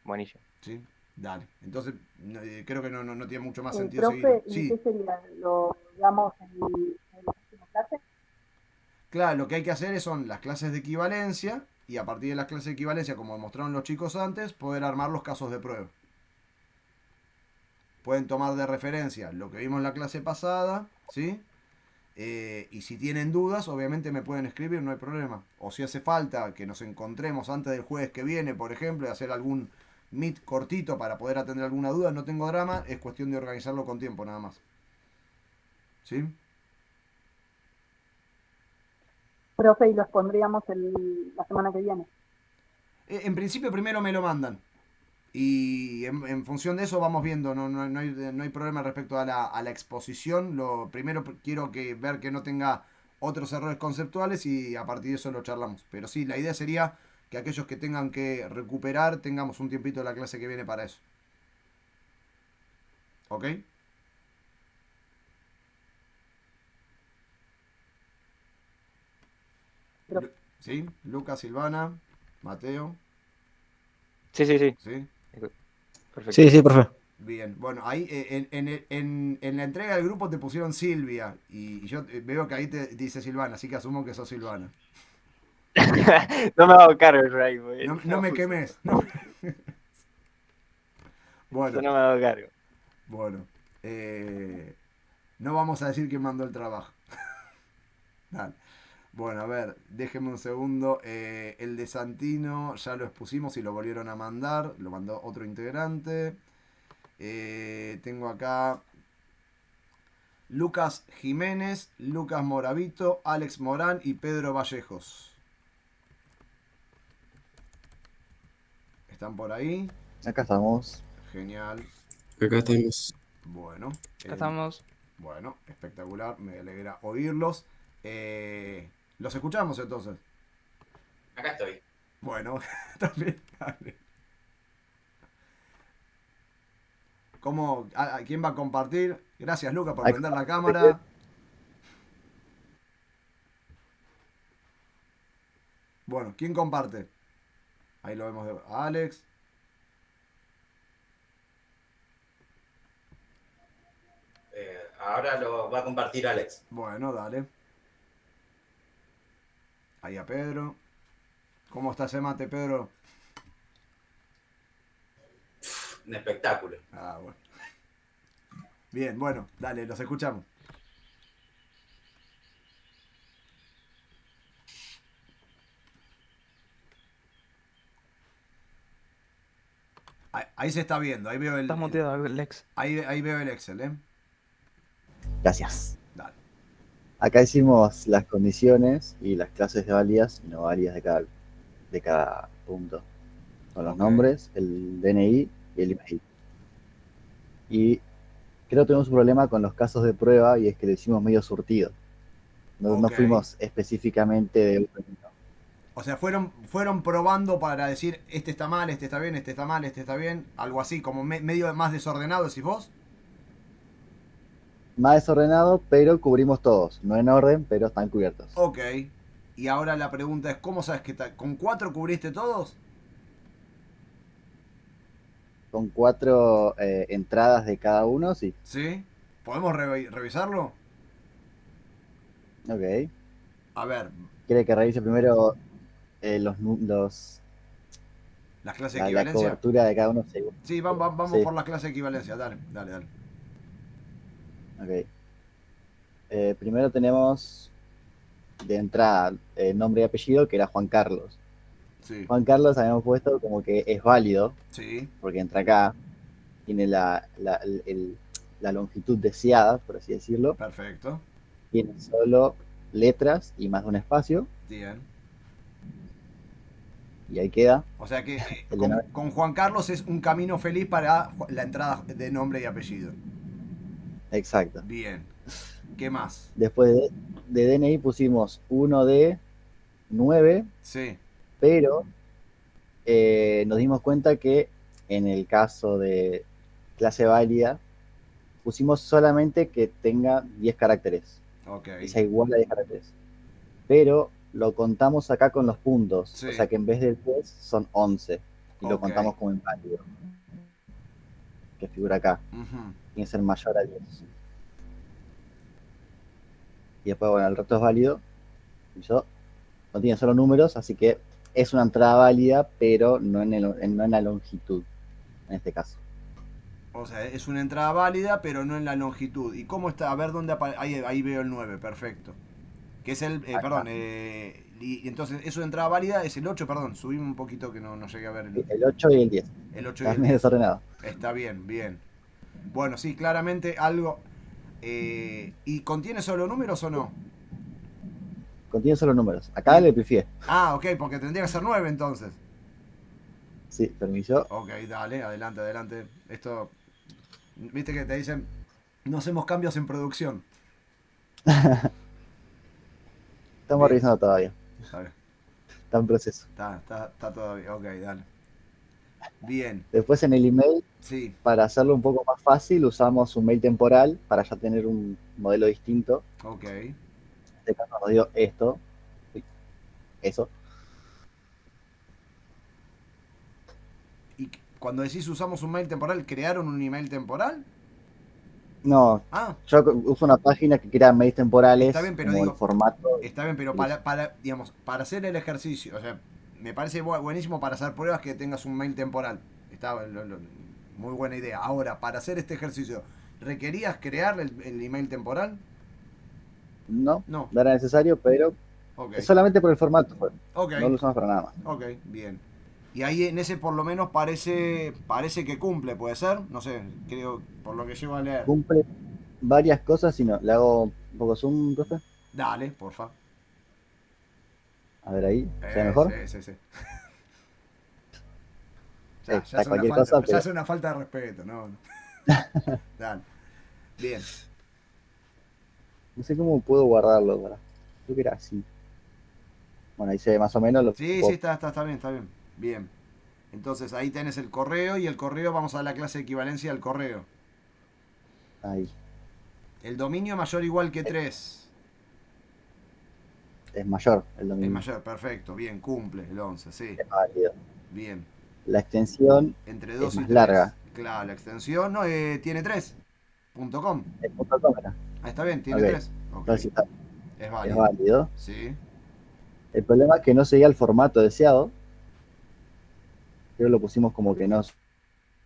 Buenísimo. Sí, dale. Entonces, creo que no tiene mucho más sentido seguir. Profe, ¿y qué Sí, sería? ¿Lo damos en la próxima clase? claro, lo que hay que hacer son las clases de equivalencia y a partir de las clases de equivalencia, como mostraron los chicos antes, poder armar los casos de prueba. Pueden tomar de referencia lo que vimos en la clase pasada, ¿sí? Y si tienen dudas, obviamente me pueden escribir, no hay problema. O si hace falta que nos encontremos antes del jueves que viene, por ejemplo, y hacer algún meet cortito para poder atender alguna duda, no tengo drama, es cuestión de organizarlo con tiempo nada más. ¿Sí? Profe, y los pondríamos la semana que viene. En principio primero me lo mandan. Y en función de eso vamos viendo, no hay problema respecto a la exposición. Lo primero quiero ver que no tenga otros errores conceptuales y a partir de eso lo charlamos. Pero sí, la idea sería que aquellos que tengan que recuperar tengamos un tiempito de la clase que viene para eso. ¿Ok? Profe. ¿Sí? Lucas, Silvana, Mateo. Sí, sí, sí. ¿Sí? Perfecto. Sí, sí, profe. Bien, bueno, ahí en la entrega del grupo te pusieron Silvia y yo veo que ahí te dice Silvana, así que asumo que sos Silvana. No me hago cargo yo ahí, porque No no me puse. quemes. No. Yo Bueno, no me hago cargo. bueno. No vamos a decir quién mandó el trabajo. Dale. Bueno, a ver, déjenme un segundo. El de Santino ya lo expusimos y lo volvieron a mandar. Lo mandó otro integrante. Tengo acá Lucas Jiménez, Lucas Moravito, Alex Morán y Pedro Vallejos. ¿Están por ahí? Acá estamos. Genial. Acá estamos. Bueno, Acá estamos. bueno, espectacular. Me alegra oírlos. ¿Los escuchamos entonces? Acá estoy. Bueno, también. Dale. ¿Quién va a compartir? Gracias, Lucas, por Ahí prender la comparto. cámara. Bueno, ¿quién comparte? Ahí lo vemos de Alex. Ahora lo va a compartir Alex. Bueno, dale. Ahí a Pedro. ¿Cómo está ese mate, Pedro? Un espectáculo. Ah, bueno. Bien, bueno, dale, los escuchamos. Ahí se está viendo, ahí veo Estás muteado, Lex. ahí veo el Excel, ¿eh? Gracias. Dale. Acá hicimos las condiciones y las clases de válidas y no válidas de cada punto. Con los Ok. nombres, el DNI y el email. Y creo que tenemos un problema con los casos de prueba y es que lo hicimos medio surtido. No Ok. fuimos específicamente de uno. O sea, fueron probando para decir, este está mal, este está bien, este está mal, este está bien. Algo así, como medio más desordenado, decís vos. Más desordenado, pero cubrimos todos. No en orden, pero están cubiertos. Ok. Y ahora la pregunta es, ¿cómo sabes que con 4 cubriste todos? Con 4 entradas de cada uno, sí. ¿Sí? ¿Podemos revisarlo? Ok. A ver, ¿Quiere que revise primero las clases de la equivalencia. cobertura de cada uno? Según. Sí, vamos Sí. por las clases de equivalencia. Dale. Ok. Primero tenemos de entrada nombre y apellido, que era Juan Carlos. Sí. Juan Carlos habíamos puesto como que es válido, Sí. porque entra acá, tiene la longitud deseada, por así decirlo, Perfecto. tiene solo letras y más de un espacio, Bien. y ahí queda. O sea que El de con Juan Carlos es un camino feliz para la entrada de nombre y apellido. Exacto. Bien. ¿Qué más? Después de DNI pusimos uno de 9, Sí. pero nos dimos cuenta que en el caso de clase válida pusimos solamente que tenga 10 caracteres, Ok. que sea igual a 10 caracteres. Pero lo contamos acá con los puntos, Sí. o sea que en vez de 10 son 11, y lo Ok. contamos como inválido, que figura acá, Ujú. tiene que ser mayor a 10. Y después, bueno, el resto es válido, y yo no tiene solo números, así que es una entrada válida, pero no en la longitud, en este caso. O sea, es una entrada válida, pero no en la longitud. ¿Y cómo está? A ver dónde aparece. Ahí veo el 9, perfecto. Que es el. Acá. Perdón. Y entonces, eso de entrada válida es el 8, perdón. Subimos un poquito que no llegué a ver El 8 y el 10. el 8 y Está el medio 10. desordenado. Está bien, bien. Bueno, sí, claramente algo. ¿Y contiene solo números o no? Contiene solo números. Acá le pifié. Ah, ok, porque tendría que ser 9 entonces. Sí, permiso. Ok, dale, adelante. Esto. Viste que te dicen. No hacemos cambios en producción. Estamos Bien. revisando todavía. Está bien. Está en proceso. Está todavía. Ok, dale. Bien, Después en el email, sí. para hacerlo un poco más fácil, usamos un mail temporal para ya tener un modelo distinto. Ok. En este caso nos dio esto. Eso. Y cuando decís usamos un mail temporal, ¿crearon un email temporal? No, Ah, yo uso una página que crea mails temporales Está bien, pero como digo, el formato. está bien, pero digamos, para hacer el ejercicio, o sea, me parece buenísimo para hacer pruebas que tengas un mail temporal. Está muy buena idea. Ahora, para hacer este ejercicio, ¿requerías crear el email temporal? No, No. no era necesario, pero Ok. es solamente por el formato. Ok. No lo usamos para nada más. Ok, bien. Y ahí en ese por lo menos parece que cumple, ¿puede ser? No sé, creo, por lo que llevo a leer. Cumple varias cosas, y no. Le hago un poco zoom, profe. Dale, porfa. A ver ahí. ¿Se ve mejor? Sí. Está cualquier cosa, Ya pero es una falta de respeto, ¿no? Dale. Bien. no sé cómo puedo guardarlo. Creo que era así. Bueno, ahí se ve más o menos. Sí, está bien. Bien. Entonces ahí tenés el correo y el correo, vamos a la clase de equivalencia al correo. Ahí. El dominio mayor o igual que 3. Es mayor el Es dominio. mayor, perfecto. Bien, cumple el 11, sí. Es válido. Bien. La extensión Entre es 2 y más 3. larga. Claro, la extensión no tiene 3.com. Es punto .com era. Ah, está bien, tiene Ok. 3. Ok. Entonces Es es válido. válido. Sí. El problema es que no seguía el formato deseado. Creo que lo pusimos como que no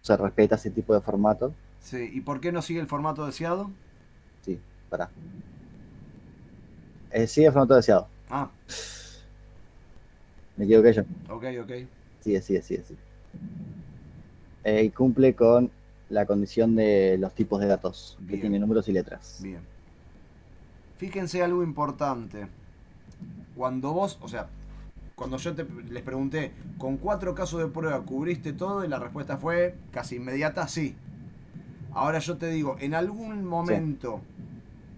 se respeta ese tipo de formato. Sí, ¿y por qué no sigue el formato deseado? Sí, pará. Sigue el formato deseado. Ah, Me equivoqué yo. ok. Sigue. Y cumple con la condición de los tipos de datos, que Bien. tiene números y letras. Bien. Fíjense algo importante. Cuando vos, o sea, cuando yo les pregunté, ¿con 4 casos de prueba cubriste todo? Y la respuesta fue casi inmediata, sí. Ahora yo te digo, ¿en algún momento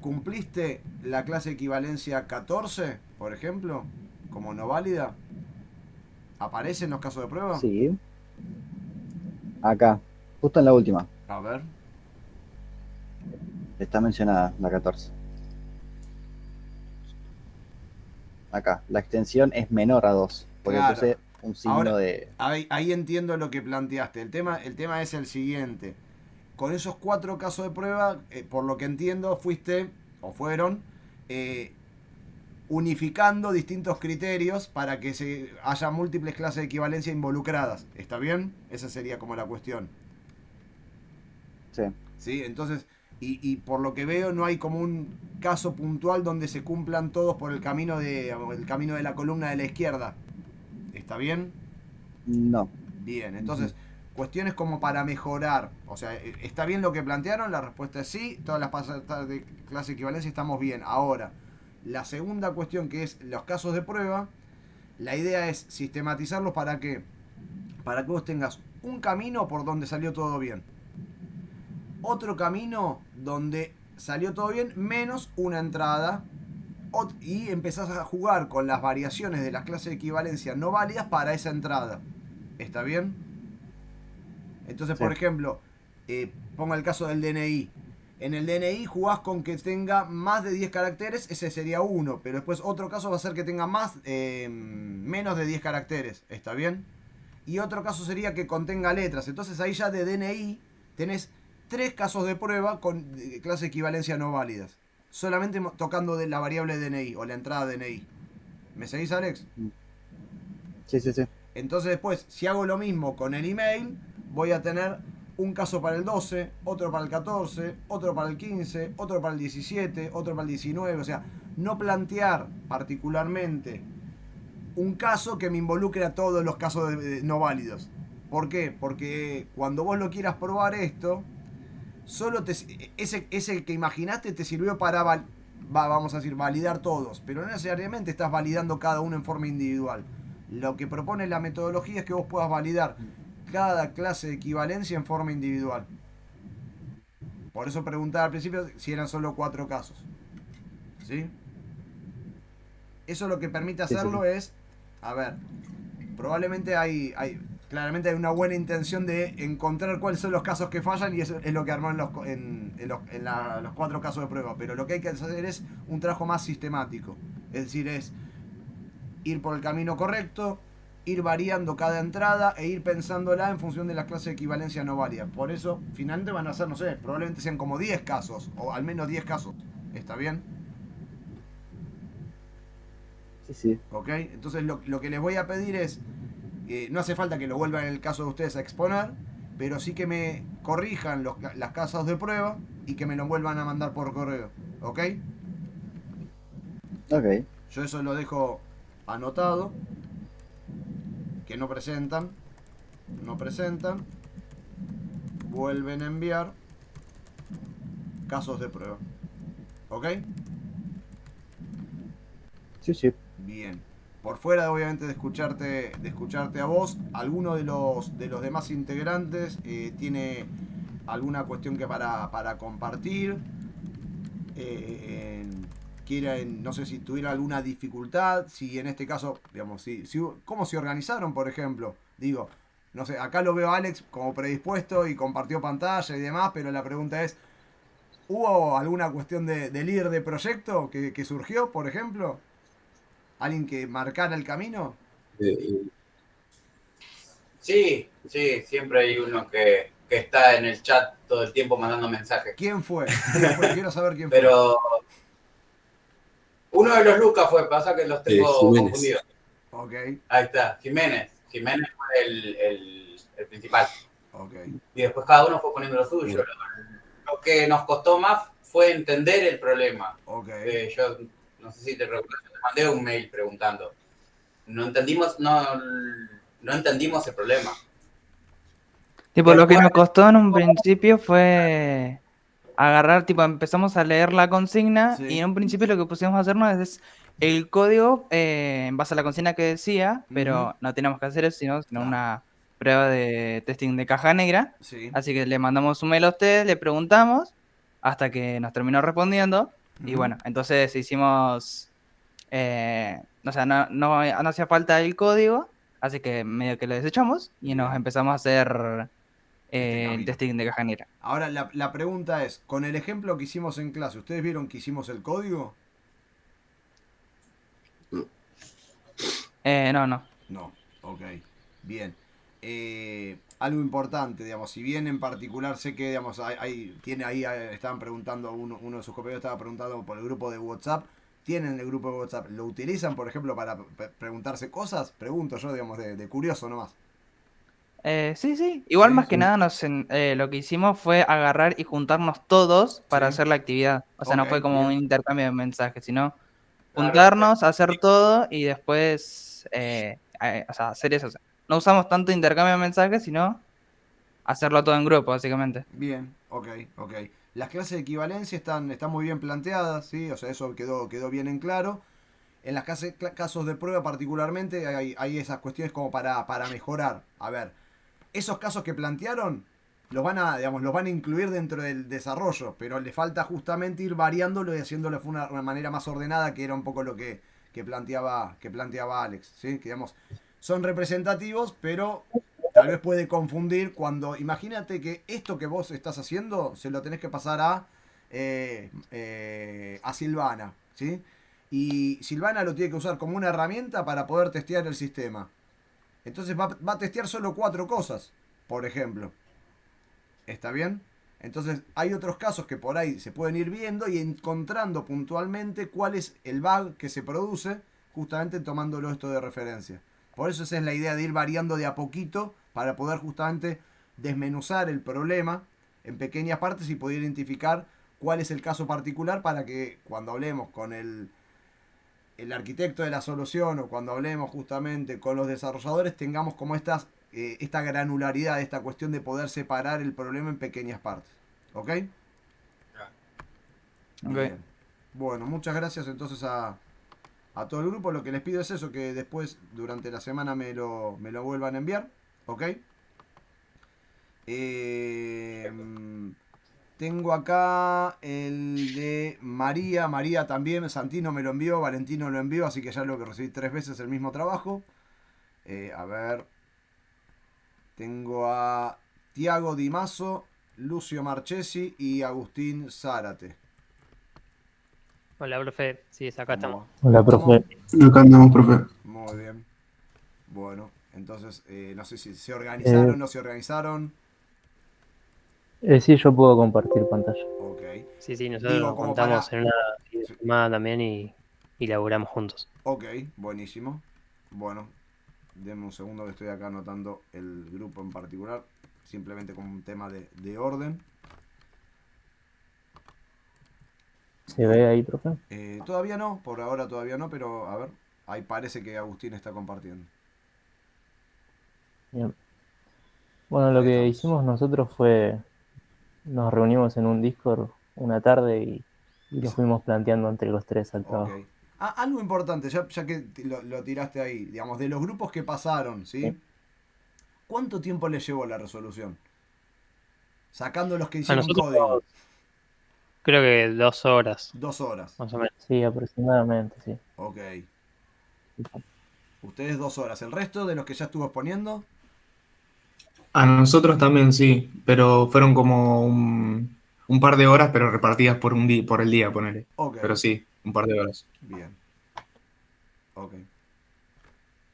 cumpliste la clase de equivalencia 14, por ejemplo, como no válida? ¿Aparece en los casos de prueba? Sí. Acá, justo en la última, A ver. está mencionada la 14. Acá, la extensión es menor a 2, porque Claro. puse un signo Ahora, de... ahí entiendo lo que planteaste. El tema es el siguiente. Con esos 4 casos de prueba, por lo que entiendo, fueron unificando distintos criterios para que haya múltiples clases de equivalencia involucradas. ¿Está bien? Esa sería como la cuestión. Sí. ¿Sí? Entonces, y por lo que veo, no hay como un caso puntual donde se cumplan todos por el camino de la columna de la izquierda. ¿Está bien? No. Bien, entonces, cuestiones como para mejorar. O sea, ¿está bien lo que plantearon? La respuesta es sí. Todas las pasadas de clase de equivalencia estamos bien. Ahora, la segunda cuestión, que es los casos de prueba, la idea es sistematizarlos para qué. Para que vos tengas un camino por donde salió todo bien. Otro camino donde salió todo bien, menos una entrada. Y empezás a jugar con las variaciones de las clases de equivalencia no válidas para esa entrada. ¿Está bien? Entonces, Sí. por ejemplo, pongo el caso del DNI. En el DNI jugás con que tenga más de 10 caracteres, ese sería uno. Pero después otro caso va a ser que tenga menos de 10 caracteres. ¿Está bien? Y otro caso sería que contenga letras. Entonces ahí ya de DNI tenés 3 casos de prueba con clase de equivalencia no válidas. Solamente tocando de la variable DNI o la entrada DNI. ¿Me seguís, Alex? Sí. Entonces después, si hago lo mismo con el email, voy a tener un caso para el 12, otro para el 14, otro para el 15, otro para el 17, otro para el 19. O sea, no plantear particularmente un caso que me involucre a todos los casos no válidos. ¿Por qué? Porque cuando vos lo quieras probar esto, solo ese que imaginaste te sirvió para vamos a decir, validar todos, pero no necesariamente estás validando cada uno en forma individual. Lo que propone la metodología es que vos puedas validar cada clase de equivalencia en forma individual. Por eso preguntaba al principio si eran solo 4 casos. ¿Sí? Eso lo que permite hacerlo es, a ver, probablemente claramente hay una buena intención de encontrar cuáles son los casos que fallan y eso es lo que armó en los 4 casos de prueba. Pero lo que hay que hacer es un trabajo más sistemático. Es decir, es ir por el camino correcto, ir variando cada entrada e ir pensándola en función de la clase de equivalencia no válida. Por eso, finalmente van a ser, no sé, probablemente sean como 10 casos, o al menos 10 casos. ¿Está bien? Sí. ¿Ok? Entonces lo que les voy a pedir es, no hace falta que lo vuelvan en el caso de ustedes a exponer, pero sí que me corrijan las casos de prueba y que me lo vuelvan a mandar por correo. ¿Ok? Ok. Yo eso lo dejo anotado, que no presentan, vuelven a enviar casos de prueba. ¿Ok? Sí. Bien. Por fuera, obviamente, de escucharte a vos, ¿alguno de los demás integrantes tiene alguna cuestión que para compartir? No sé si tuviera alguna dificultad, si en este caso, digamos, ¿cómo se organizaron, por ejemplo? Digo, no sé, acá lo veo a Alex como predispuesto y compartió pantalla y demás, pero la pregunta es, ¿hubo alguna cuestión de líder de proyecto que surgió, por ejemplo? ¿Alguien que marcara el camino? Sí, siempre hay uno que está en el chat todo el tiempo mandando mensajes. ¿Quién fue? Quiero saber quién fue. Pero Uno de los Lucas fue, pasa que los tengo Jiménez. confundidos. Ok, Ahí está, Jiménez. Jiménez fue el principal. ok. Y después cada uno fue poniendo lo suyo. Lo que nos costó más fue entender el problema. Ok. Yo no sé si te recuerdas, te mandé un mail preguntando. No entendimos el problema. Tipo, lo que Después, nos costó en un principio fue agarrar, tipo, empezamos a leer la consigna Sí. y en un principio lo que pusimos a hacernos es el código en base a la consigna que decía, pero no teníamos que hacer eso, sino Claro. una prueba de testing de caja negra. Sí. Así que le mandamos un mail a ustedes, le preguntamos, hasta que nos terminó respondiendo. Y Ujú. bueno, entonces hicimos, o sea, no hacía falta el código, así que medio que lo desechamos y nos Bien. empezamos a hacer Este el camino. testing de caja negra. Ahora, la pregunta es, con el ejemplo que hicimos en clase, ¿ustedes vieron que hicimos el código? No. No, ok, bien. Algo importante, digamos, si bien en particular sé que, digamos, estaban preguntando, uno de sus compañeros estaba preguntando por el grupo de WhatsApp, ¿tienen el grupo de WhatsApp? ¿Lo utilizan, por ejemplo, para preguntarse cosas? Pregunto yo, digamos, de curioso nomás. Sí. Igual ¿Sí? más que nada lo que hicimos fue agarrar y juntarnos todos para Sí. hacer la actividad. O sea, no Ok, fue como un bien. intercambio de mensajes, sino Claro, juntarnos, hacer todo y después, o sea, hacer eso. O sea, no usamos tanto intercambio de mensajes, sino hacerlo todo en grupo, básicamente. Bien, ok. Las clases de equivalencia están muy bien planteadas, ¿sí? O sea, eso quedó bien en claro. En las casos de prueba particularmente hay esas cuestiones como para mejorar. A ver, esos casos que plantearon los van a incluir dentro del desarrollo, pero le falta justamente ir variándolo y haciéndolo de una manera más ordenada, que era un poco lo que planteaba Alex, ¿sí? Que digamos, son representativos, pero tal vez puede confundir cuando, imagínate que esto que vos estás haciendo se lo tenés que pasar a Silvana, ¿sí? Y Silvana lo tiene que usar como una herramienta para poder testear el sistema. Entonces va a testear solo 4 cosas, por ejemplo. ¿Está bien? Entonces hay otros casos que por ahí se pueden ir viendo y encontrando puntualmente cuál es el bug que se produce, justamente tomándolo esto de referencia. Por eso esa es la idea de ir variando de a poquito para poder justamente desmenuzar el problema en pequeñas partes y poder identificar cuál es el caso particular para que cuando hablemos con el arquitecto de la solución o cuando hablemos justamente con los desarrolladores tengamos como esta granularidad, esta cuestión de poder separar el problema en pequeñas partes. ¿Ok? Bien. Bueno, muchas gracias entonces a todo el grupo. Lo que les pido es eso, que después durante la semana me lo vuelvan a enviar. ¿Ok? Tengo acá el de María. María también. Santino me lo envió. Valentino lo envió. Así que ya lo que recibí 3 veces el mismo trabajo. A ver. Tengo a Tiago Di Maso, Lucio Marchesi y Agustín Zárate. Hola, profe. Sí, acá estamos. Hola, profe. Acá andamos, profe. Muy bien. Bueno, entonces no sé si se organizaron, no se organizaron. Sí, yo puedo compartir pantalla. Ok. Sí, nosotros Digo, nos como juntamos para... en una Sí. llamada también y laburamos juntos. Ok, buenísimo. Bueno, denme un segundo que estoy acá anotando el grupo en particular. Simplemente como un tema de orden. ¿Se ve ahí, profe? Todavía no, por ahora todavía no, pero a ver, ahí parece que Agustín está compartiendo. Bien. Bueno, lo Ahí que estamos. hicimos nosotros fue, nos reunimos en un Discord una tarde y lo fuimos planteando entre los tres al trabajo. Ok. Algo importante, ya que lo tiraste ahí, digamos, de los grupos que pasaron, ¿sí? Sí. ¿Cuánto tiempo les llevó la resolución? Sacando los que A hicieron nosotros código. creo que 2 horas, 2 horas. más o menos. Sí, aproximadamente, sí. Ok. Ustedes 2 horas. ¿El resto de los que ya estuvo exponiendo? A nosotros también sí, pero fueron como un par de horas, pero repartidas por por el día, ponele. Ok. Pero sí, un par de horas. Bien. Ok.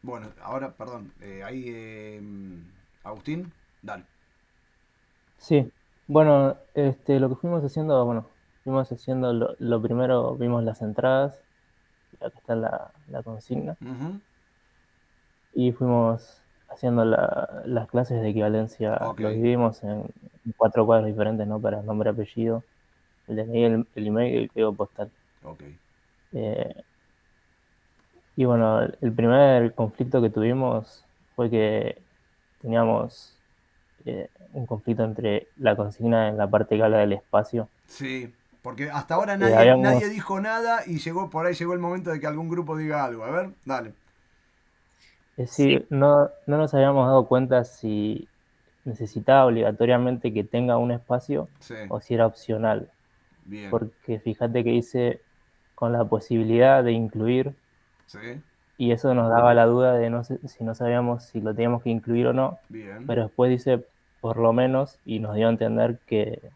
Bueno, ahora, perdón, Agustín, dale. Sí, bueno, lo que fuimos haciendo lo primero, vimos las entradas acá está la consigna. Ujú. Y fuimos haciendo las clases de equivalencia, Ok. lo dividimos en 4 cuadros diferentes, ¿no? Para nombre, apellido, el DNI, el email y el código postal. Ok. Eh, y bueno, el primer conflicto que tuvimos fue que teníamos un conflicto entre la consigna en la parte que habla del espacio. Sí, porque hasta ahora Eh, nadie, nadie habíamos, dijo nada y por ahí llegó el momento de que algún grupo diga algo. A ver, dale. es Sí, decir, no nos habíamos dado cuenta si necesitaba obligatoriamente que tenga un espacio Sí, o si era opcional. bien. Porque fíjate que dice con la posibilidad de incluir, Sí, y eso nos daba la duda de si no sabíamos si lo teníamos que incluir o no, bien. pero después dice por lo menos y nos dio a entender que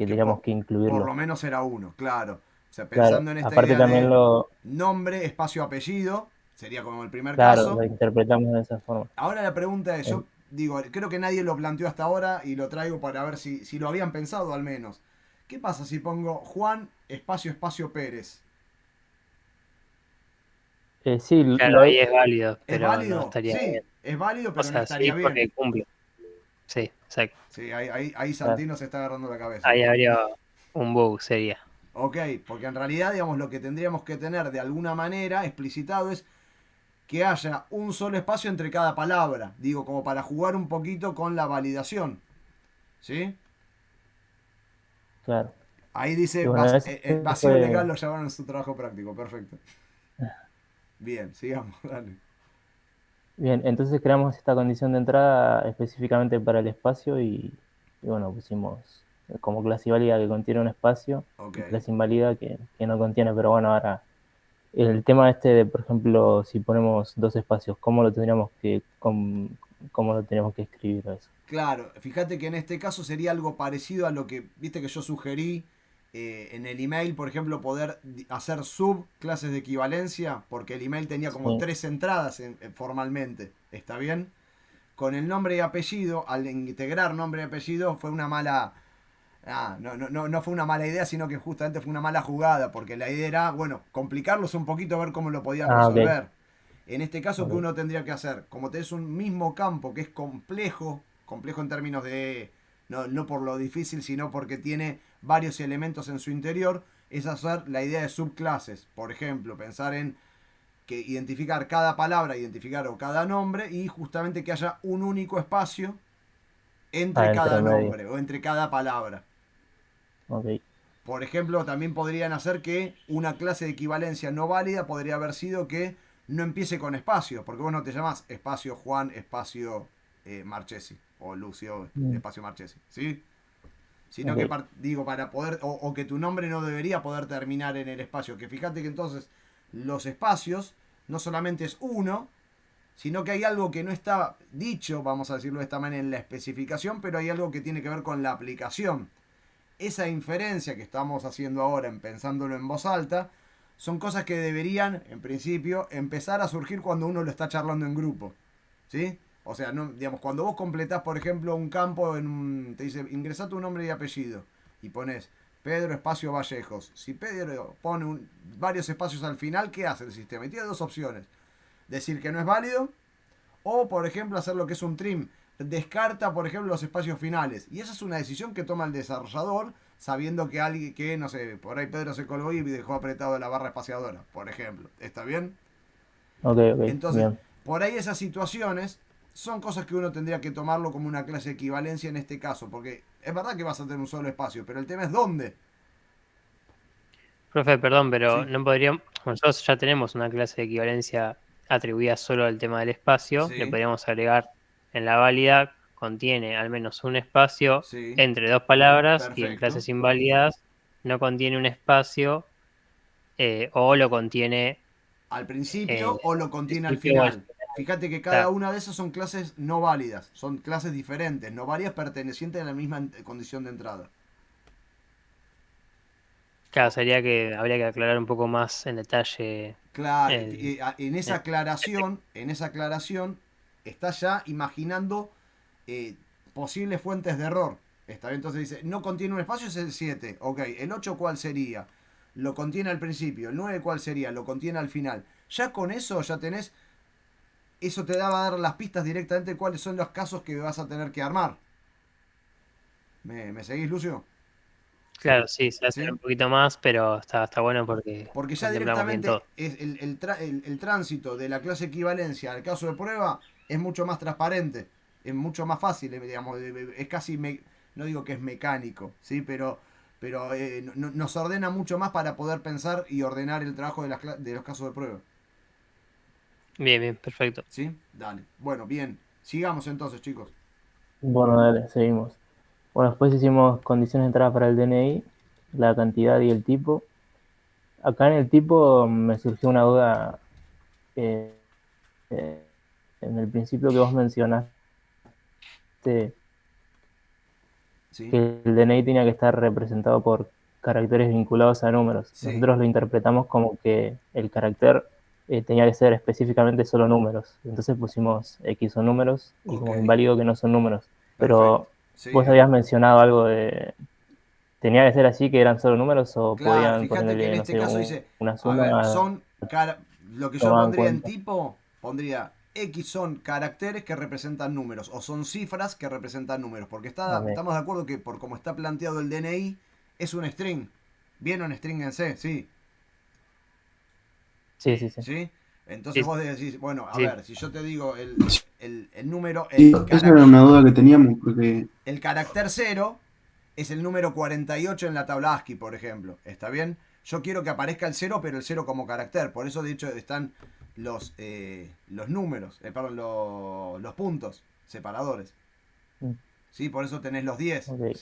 Que teníamos que por incluirlo. lo menos era uno, claro. O sea, Claro, pensando en esta aparte idea también de nombre, espacio, apellido, sería como el primer claro, caso. lo interpretamos de esa forma. Ahora la pregunta es, En- yo digo, creo que nadie lo planteó hasta ahora y lo traigo para ver si lo habían pensado al menos. ¿Qué pasa si pongo Juan, espacio, espacio, Pérez? sí, claro, ahí es válido, ¿Es pero no válido? estaría Sí, bien. es válido, O pero no sea, sí, estaría bien. porque cumple. Sí, exacto. Sí, ahí claro, Santino se está agarrando la cabeza. Ahí habría un bug, sería. Ok, porque en realidad, digamos, lo que tendríamos que tener de alguna manera explicitado es que haya un solo espacio entre cada palabra. Digo, como para jugar un poquito con la validación. ¿Sí? claro. Ahí dice, Y bueno, ese vacío legal fue lo llevaron en su trabajo práctico. Perfecto. Bien, sigamos, dale. bien. Entonces creamos esta condición de entrada específicamente para el espacio y bueno, pusimos como clase inválida que contiene un espacio Ok. y clase inválida que no contiene, pero bueno, ahora el tema este de, por ejemplo, si ponemos 2 espacios, cómo lo tenemos que escribir a eso? Claro, fíjate que en este caso sería algo parecido a lo que, viste que yo sugerí en el email, por ejemplo, poder hacer subclases de equivalencia, porque el email tenía como Sí, 3 entradas formalmente. ¿Está bien? Con el nombre y apellido, al integrar nombre y apellido, fue una mala. No fue una mala idea, sino que justamente fue una mala jugada, porque la idea era, bueno, complicarlos un poquito, ver cómo lo podían ah, ok, resolver. En este caso, ¿qué ok, uno tendría que hacer? Como tenés un mismo campo que es complejo, complejo en términos de, no por lo difícil, sino porque tiene varios elementos en su interior, es hacer la idea de subclases. Por ejemplo, pensar en que identificar cada palabra, identificar o cada nombre y justamente que haya un único espacio entre entre cada medio, nombre o entre cada palabra. ok, Por ejemplo, también podrían hacer que una clase de equivalencia no válida podría haber sido que no empiece con espacio, porque vos no te llamás espacio Juan, espacio Marchesi, o Lucio, mm, espacio Marchesi, ¿sí? Sino que, ok, digo, para poder, o que tu nombre no debería poder terminar en el espacio, que fíjate que entonces los espacios no solamente es uno, sino que hay algo que no está dicho, vamos a decirlo de esta manera, en la especificación, pero hay algo que tiene que ver con la aplicación. Esa inferencia que estamos haciendo ahora, en pensándolo en voz alta, son cosas que deberían, en principio, empezar a surgir cuando uno lo está charlando en grupo. ¿Sí? O sea, no, digamos, cuando vos completás, por ejemplo, un campo, te dice, ingresá tu nombre y apellido, y pones Pedro espacio Vallejos. Si Pedro pone varios espacios al final, ¿qué hace el sistema? Y tiene 2 opciones. Decir que no es válido, o, por ejemplo, hacer lo que es un trim. Descarta, por ejemplo, los espacios finales. Y esa es una decisión que toma el desarrollador, sabiendo que alguien que, no sé, por ahí Pedro se colgó y dejó apretado la barra espaciadora, por ejemplo. ¿Está bien? ok, ok, Entonces, bien. por ahí esas situaciones son cosas que uno tendría que tomarlo como una clase de equivalencia en este caso. Porque es verdad que vas a tener un solo espacio, pero el tema es dónde. Profe, perdón, pero Sí, no podríamos. Nosotros ya tenemos una clase de equivalencia atribuida solo al tema del espacio. Le sí, podríamos agregar en la válida, contiene al menos un espacio sí. entre 2 palabras y en Perfecto. clases inválidas no contiene un espacio o lo contiene Al en principio o lo el contiene al principio o al final. final. Fíjate que cada Claro, una de esas son clases no válidas, son clases diferentes, no válidas pertenecientes a la misma condición de entrada. claro, sería que habría que aclarar un poco más en detalle Claro, el, en el- esa aclaración, estás ya imaginando eh, posibles fuentes de error. Está bien, entonces dice, no contiene un espacio, es el 7. Ok, ¿el 8 cuál sería? lo contiene al principio. El 9, ¿cuál sería? Lo contiene al final. Ya con eso ya tenés... Eso te va a dar las pistas directamente de cuáles son los casos que vas a tener que armar. ¿Me seguís, Lucio? Claro, sí, se hace ¿Sí? un poquito más, pero está bueno porque Porque ya contemplamos bien directamente todo. es el tránsito de la clase equivalencia al caso de prueba es mucho más transparente, es mucho más fácil, digamos, es casi, no digo que es mecánico, ¿sí? Pero nos ordena mucho más para poder pensar y ordenar el trabajo de los casos de prueba. Bien, bien, perfecto. ¿Sí? Dale. Bueno, bien. Sigamos entonces, chicos. Bueno, dale, seguimos. Bueno, después hicimos condiciones de entrada para el DNI, la cantidad y el tipo. Acá en el tipo me surgió una duda eh, eh, en el principio que vos mencionaste, ¿Sí? que el DNI tenía que estar representado por caracteres vinculados a números. Sí. Nosotros lo interpretamos como que el carácter tenía que ser específicamente solo números. Entonces pusimos X son números y como Ok. inválido que no son números. Perfecto. Pero Sí. vos habías mencionado algo de... ¿Tenía que ser así, que eran solo números, o Claro, podían fíjate que ponerle, en no este sé, caso dice, una a ver, suma lo que yo tomada en pondría en cuenta? tipo, pondría X son caracteres que representan números, o son cifras que representan números, porque Amén. estamos de acuerdo que por como está planteado el DNI, es un string. ¿Bien un string en C? Sí. Sí, sí, sí. ¿Sí? Entonces Sí, vos decís, bueno, a sí. ver, si yo te digo el número, Sí, esa era una duda que teníamos, porque el carácter 0 es el número 48 en la tabla ASCII, por ejemplo. ¿Está bien? Yo quiero que aparezca el 0, pero el 0 como carácter. Por eso, de hecho, están los números, perdón, los puntos separadores. Mm, ¿Sí? Por eso tenés los 10. ok.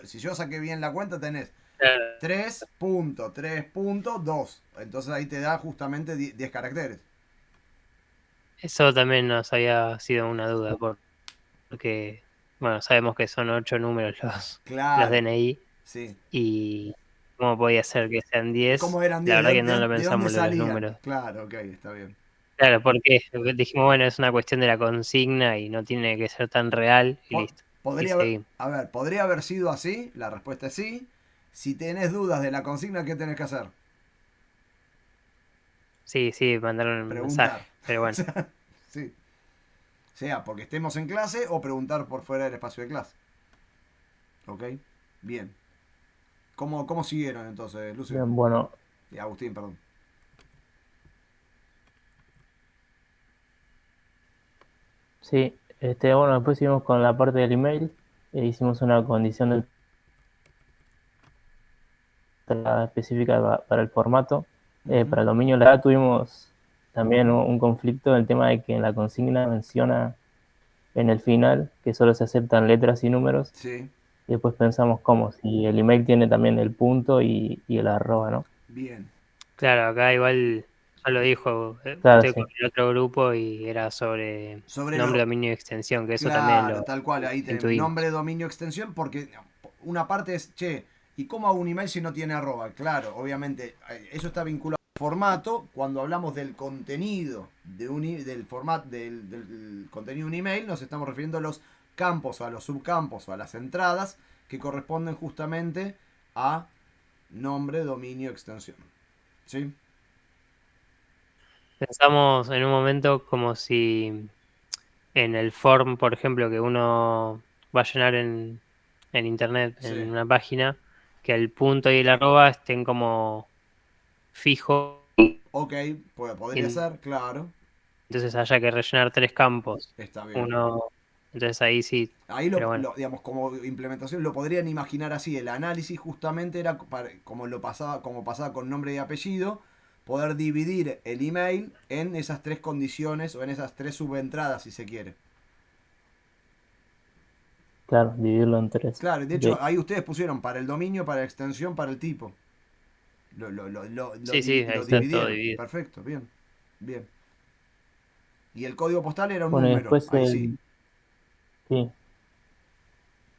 Si yo saqué bien la cuenta, tenés Claro, 3.3.2. Entonces ahí te da justamente 10 caracteres. eso también nos había sido una duda, porque, bueno, sabemos que son 8 números los Claro, DNI, sí. y cómo podía ser que sean 10. ¿Cómo eran La 10? verdad que no lo ¿De dónde pensamos lo de los salían? números. Claro, ok, está bien. Claro, porque dijimos, bueno, es una cuestión de la consigna y no tiene que ser tan real y listo. Y Podría haber, seguimos. a ver, podría haber sido así, la respuesta es sí. Si tenés dudas de la consigna, ¿qué tenés que hacer? Sí, sí, mandaron un Preguntar. mensaje, pero bueno. Sí. Sea porque estemos en clase o preguntar por fuera del espacio de clase. ¿Ok? Bien. ¿Cómo siguieron entonces, Lucio? Bien, bueno, Y Agustín, perdón. sí. Bueno, después seguimos con la parte del email. Hicimos una condición de entrada específica para el formato. Para el dominio la edad tuvimos también un conflicto en el tema de que en la consigna menciona en el final que solo se aceptan letras y números. Sí. Y después pensamos cómo, si el email tiene también el punto y el arroba, ¿no? Bien. Claro, acá igual ya lo dijo Claro, usted sí. con el otro grupo y era sobre Sobre nombre, lo. dominio y extensión, que eso también Claro, lo tal cual, ahí tenemos intuimos. nombre, dominio, extensión, porque una parte es, che, ¿y cómo hago un email si no tiene arroba? Claro, obviamente, eso está vinculado al formato. Cuando hablamos del contenido del formato del contenido de un email, nos estamos refiriendo a los campos, a los subcampos o a las entradas que corresponden justamente a nombre, dominio, extensión. ¿Sí? Pensamos en un momento como si en el form, por ejemplo, que uno va a llenar en internet, Sí. en una página, que el punto y el arroba estén como fijos, Ok, podría ser, claro. entonces haya que rellenar 3 campos. Está bien. Entonces ahí sí, Ahí pero bueno. digamos, como implementación lo podrían imaginar así. El análisis justamente era como pasaba con nombre y apellido, poder dividir el email en esas 3 condiciones o en esas 3 subentradas, si se quiere. Claro, dividirlo en 3. Claro, de Ok. hecho, ahí ustedes pusieron para el dominio, para la extensión, para el tipo. Sí, sí, ahí Lo está todo dividieron. dividido. Perfecto, bien. Bien. Y el código postal era un Bueno, y número. después Ahí sí. sí,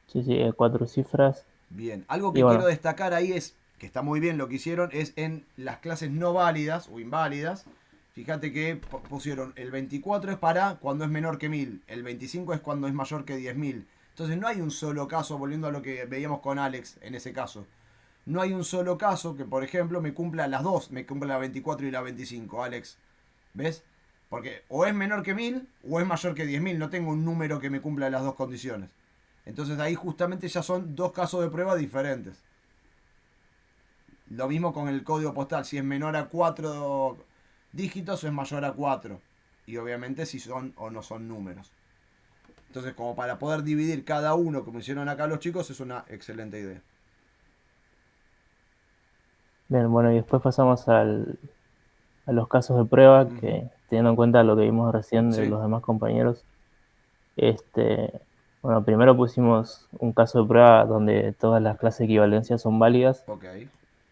sí, sí, 4 cifras. Bien, algo Y que quiero bueno, destacar ahí es, que está muy bien lo que hicieron, es en las clases no válidas o inválidas. Fíjate que pusieron el 24 es para cuando es menor que 1000, el 25 es cuando es mayor que 10.000. Entonces no hay un solo caso, volviendo a lo que veíamos con Alex en ese caso. no hay un solo caso que, por ejemplo, me cumpla las dos, me cumpla la 24 y la 25, Alex. ¿Ves? Porque o es menor que 1000 o es mayor que 10.000. No tengo un número que me cumpla las dos condiciones. Entonces ahí justamente ya son dos casos de prueba diferentes. Lo mismo con el código postal. Si es menor a 4 dígitos o es mayor a 4. Y obviamente si son o no son números. Entonces, como para poder dividir cada uno, como hicieron acá los chicos, es una excelente idea. Bien, bueno, y después pasamos a los casos de prueba, Ujú. que teniendo en cuenta lo que vimos recién de Sí. los demás compañeros, bueno, primero pusimos un caso de prueba donde todas las clases de equivalencia son válidas, Ok.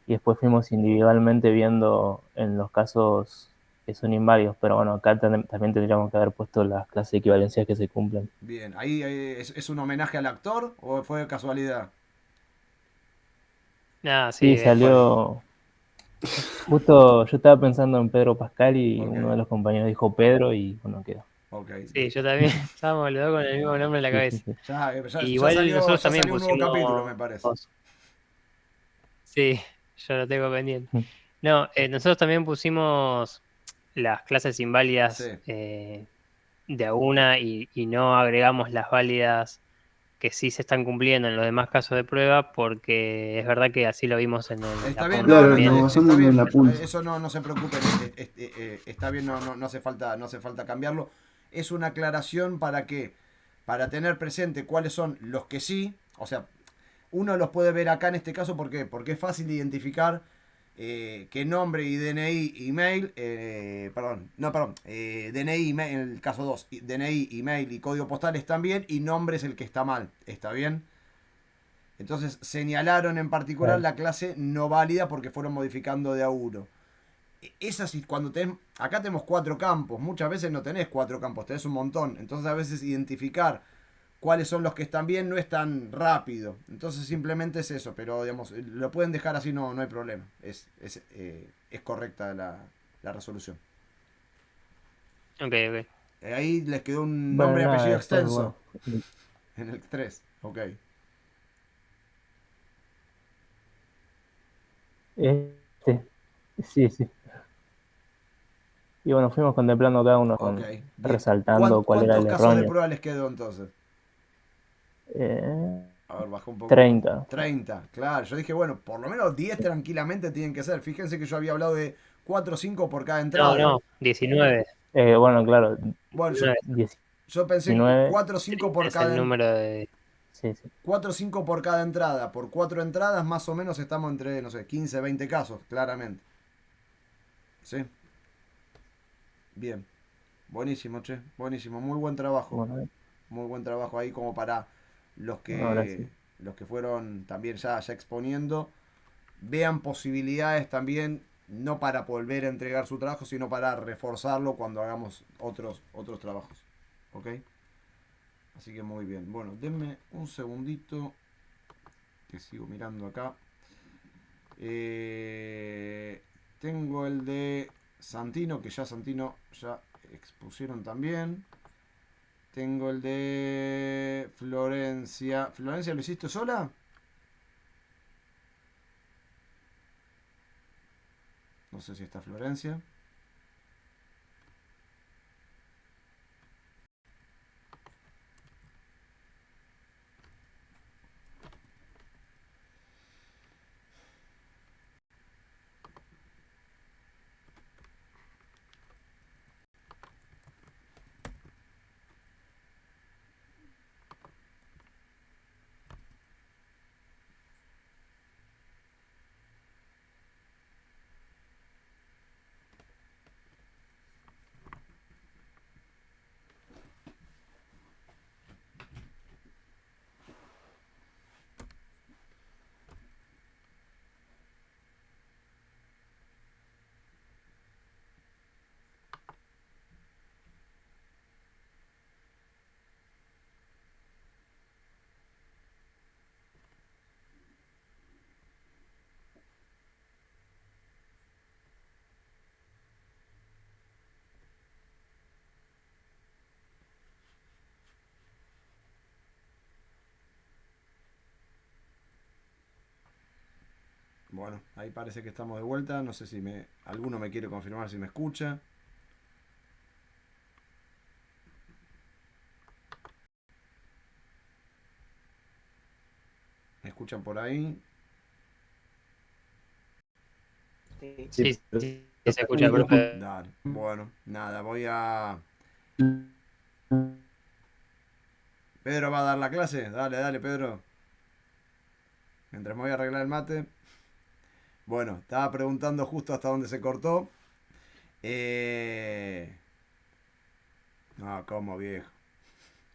y después fuimos individualmente viendo en los casos que son inválidos, pero bueno, acá también tendríamos que haber puesto las clases de equivalencia que se cumplen. Bien. ¿Ahí es un homenaje al actor o fue de casualidad? Ah, Sí, sí, salió. Justo yo estaba pensando en Pedro Pascal y Ok. uno de los compañeros dijo Pedro y bueno, quedó. Ok. sí, yo también estábamos los dos con el mismo nombre en la Sí, sí, cabeza. sí. Ya Igual salió, nosotros ya también salió un nuevo capítulo, me pusimos, parece. sí, yo lo tengo pendiente. No, nosotros también pusimos las clases inválidas Sí. de a una y no agregamos las válidas que sí se están cumpliendo en los demás casos de prueba, porque es verdad que así lo vimos en el Está bien, apunte no, Claro, también. nos está basamos en bien. el apunte. Eso no se preocupen. Está bien, no hace falta cambiarlo. Es una aclaración para tener presente cuáles son los que sí, o sea, uno los puede ver acá en este caso, ¿por qué? Porque es fácil identificar que nombre y DNI, email, DNI, email, en el caso 2, DNI, email y código postal están bien y nombre es el que está mal, ¿está bien? Entonces señalaron en particular Claro. la clase no válida porque fueron modificando de a uno. Es así, acá tenemos 4 campos, muchas veces no tenés 4 campos, tenés un montón. Entonces a veces identificar cuáles son los que están bien no es tan rápido. Entonces simplemente es eso, pero digamos, lo pueden dejar así, no hay problema. Es correcta la resolución. Ok, ok. Ahí les quedó un Bueno, nombre y nada, apellido después, extenso bueno. en el 3. Ok. Este, sí, sí. Y bueno, fuimos contemplando cada uno Ok, con bien. resaltando cuál era ¿Cuántos el casos de erróneo. prueba les quedó entonces? Eh, A ver, baja un poco. 30. 30, claro. Yo dije, bueno, por lo menos 10 tranquilamente tienen que ser. Fíjense que yo había hablado de 4 o 5 por cada No, entrada. no, 19. Bueno, claro, Bueno, 19. yo pensé 4 o 5 por Es el cada, número de... Sí, sí. 4 o 5 por cada entrada. Por 4 entradas más o menos estamos entre, no sé, 15, 20 casos, claramente. ¿Sí? Bien. Buenísimo, che. Buenísimo. Muy buen trabajo. Bueno, Muy buen trabajo ahí como para los ahora sí. que fueron también ya exponiendo. Vean posibilidades también, no para volver a entregar su trabajo, sino para reforzarlo cuando hagamos otros trabajos. ¿Ok? Así que muy bien. Bueno, denme un segundito que sigo mirando acá. Tengo el de Santino, que ya Santino ya expusieron también. Tengo el de Florencia. ¿Florencia lo hiciste sola? No sé si está Florencia. Bueno, ahí parece que estamos de vuelta. No sé si alguno me quiere confirmar si me escucha. ¿Me escuchan por ahí? Sí, Sí, sí, sí, se escucha, profe. Dale. Bueno, nada, voy a... Pedro va a dar la clase. Dale, dale, Pedro. Mientras me voy a arreglar el mate. Bueno, estaba preguntando justo hasta dónde se cortó. No, ¿cómo, viejo?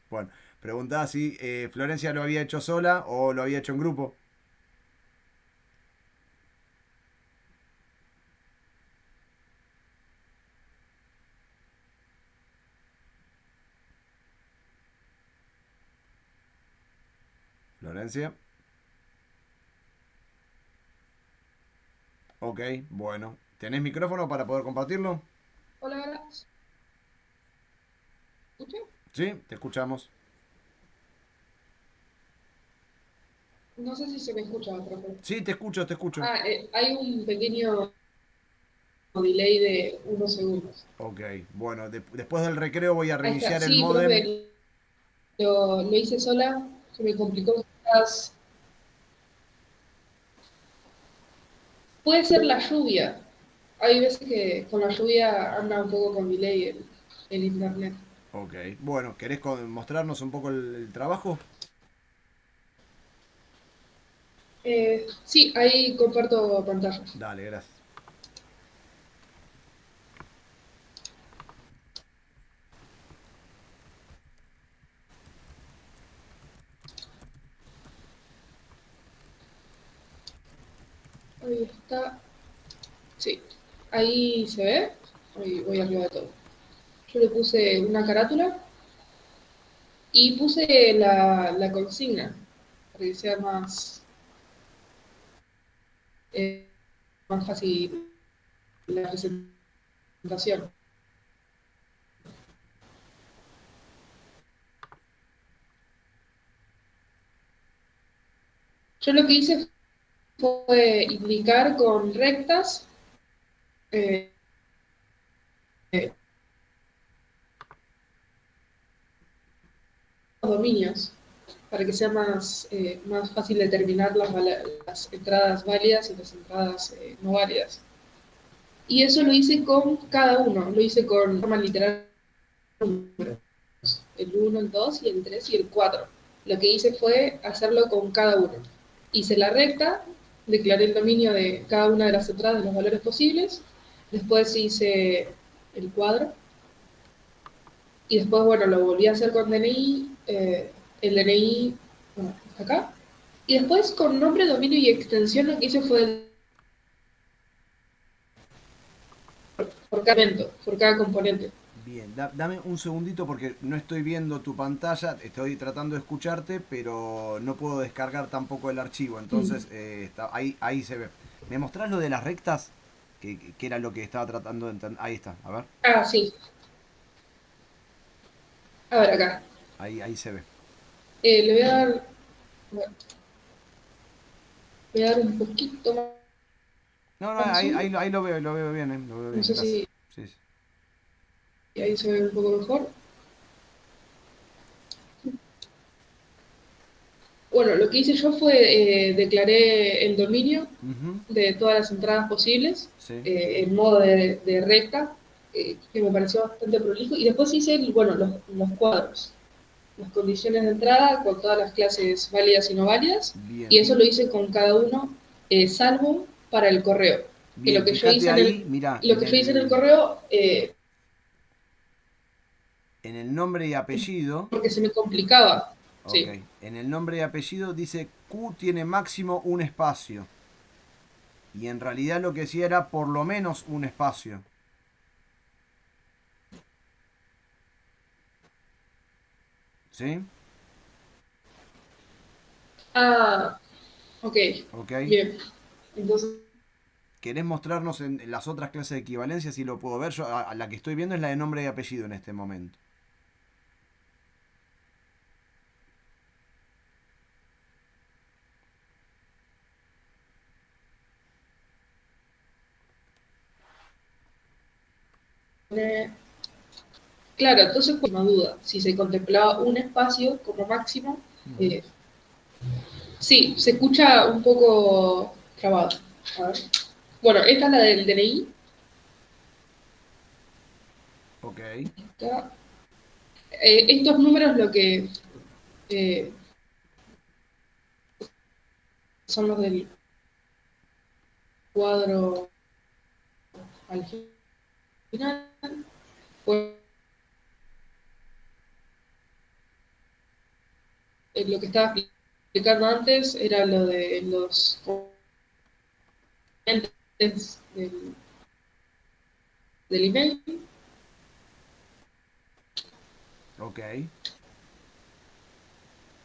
Bueno, preguntaba si Florencia lo había hecho sola o lo había hecho en grupo. Florencia. Ok, bueno. ¿Tenés micrófono para poder compartirlo? Hola, hola. ¿Escucha? Sí, te escuchamos. No sé si se me escucha, profe. Sí, te escucho, te escucho. Hay un pequeño delay de unos segundos. Ok, bueno, después del recreo voy a Ahí está. reiniciar el Sí, módem. profe, lo hice sola, se me complicó. quizás- Puede ser la lluvia. Hay veces que con la lluvia anda un poco con delay el internet. Ok, bueno, ¿querés mostrarnos un poco el trabajo? Sí, ahí comparto pantalla. Dale, gracias. Ahí está. Sí, ahí se ve. Ahí voy arriba de todo. Yo le puse una carátula y puse la consigna para que sea eh, más fácil la presentación. Yo lo que hice fue indicar con rectas eh, eh, dominios para que sea más fácil determinar las entradas válidas y las entradas no válidas. Y eso lo hice con cada uno, lo hice con forma literal, el 1, el 2 y el 3 y el 4. Lo que hice fue hacerlo con cada uno. Hice la recta, declaré el dominio de cada una de las entradas de los valores posibles, después hice el cuadro, y después, bueno, lo volví a hacer con DNI, el DNI, bueno, está acá, y después con nombre, dominio y extensión lo que hice fue por cada componente. Bien, dame un segundito porque no estoy viendo tu pantalla, estoy tratando de escucharte, pero no puedo descargar tampoco el archivo, entonces ahí se ve. ¿Me mostrás lo de las rectas? Que era lo que estaba tratando de entender. Ahí está, a ver. Ah, sí. A ver, acá. Ahí se ve. Le voy a dar, bueno, voy a dar un poquito más. No, ahí lo veo bien, lo veo No bien, sé gracias. si Sí, sí. ahí se ve un poco mejor. Bueno, lo que hice yo fue declaré el dominio Ujú, de todas las entradas posibles, sí. en modo de recta, que me pareció bastante prolijo, y después hice, bueno, los cuadros, las condiciones de entrada con todas las clases válidas y no válidas, Bien, y eso lo hice con cada uno, salvo para el correo. Que bien, fíjate ahí, mira, lo que yo hice en el correo, en el nombre y apellido. porque se me complicaba, Ok, sí. en el nombre y apellido dice Q tiene máximo un espacio. Y en realidad lo que decía era por lo menos un espacio. ¿Sí? Ah, ok, Ok. bien. Entonces, ¿Querés mostrarnos en las otras clases de equivalencia si lo puedo ver? Yo a la que estoy viendo es la de nombre y apellido en este momento. Claro, entonces pues, una duda, si se contemplaba un espacio como máximo, sí, se escucha un poco trabado. A ver. Bueno, esta es la del DNI. Ok. Acá. Estos números lo que son los del cuadro al final. Pues, lo que estaba explicando antes era lo de los componentes del email. Ok.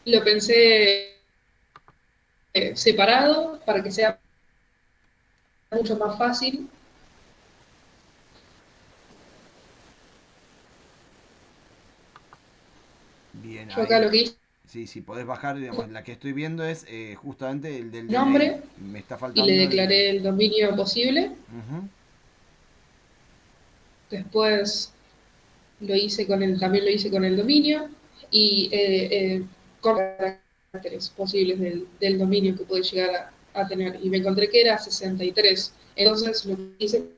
Lo pensé separado para que sea mucho más fácil. Bien, Yo acá ahí. lo que hice Sí, sí, podés bajar, digamos, la que estoy viendo es justamente el del nombre DNI. Me está y faltando le declaré el dominio posible. Ujú. Después también lo hice con el dominio y con caracteres posibles del dominio que puede llegar a tener. Y me encontré que era 63. Entonces lo que hice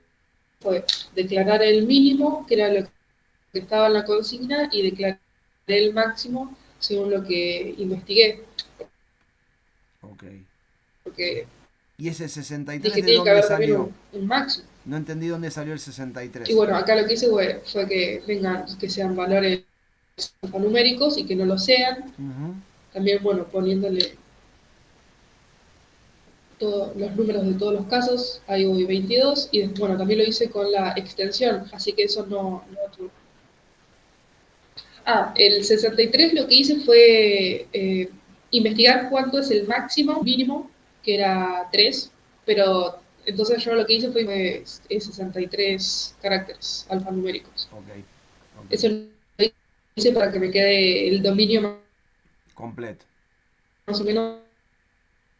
fue declarar el mínimo, que era lo que estaba en la consigna, y declarar el máximo según lo que investigué. Ok. Porque ¿Y ese 63 dije de tiene que dónde haber también salió? un máximo. No entendí dónde salió el Y 63. bueno, acá lo que hice fue que vengan, que sean valores alfanuméricos y que no lo sean. Ujú. También, bueno, poniéndole todos los números de todos los casos, ahí voy 22, y bueno, también lo hice con la extensión, así que eso no tuve. El 63 lo que hice fue investigar cuánto es el máximo, mínimo, que era 3, pero entonces yo lo que hice fue 63 caracteres alfanuméricos. Ok. Ok. Eso lo hice para que me quede el dominio Completo. más o menos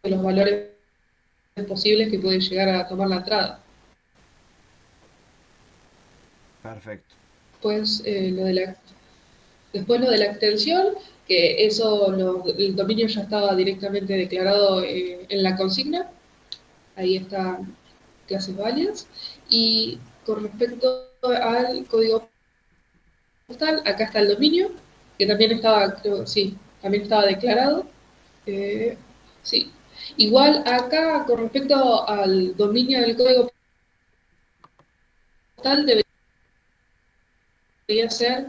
de los valores posibles que puede llegar a tomar la entrada. Perfecto. Pues después lo de la extensión, que el dominio ya estaba directamente declarado en la consigna. Ahí están clases válidas. Y con respecto al código postal, acá está el dominio, que también estaba, creo, sí, también estaba declarado. Sí. Igual acá, con respecto al dominio del código postal, debería ser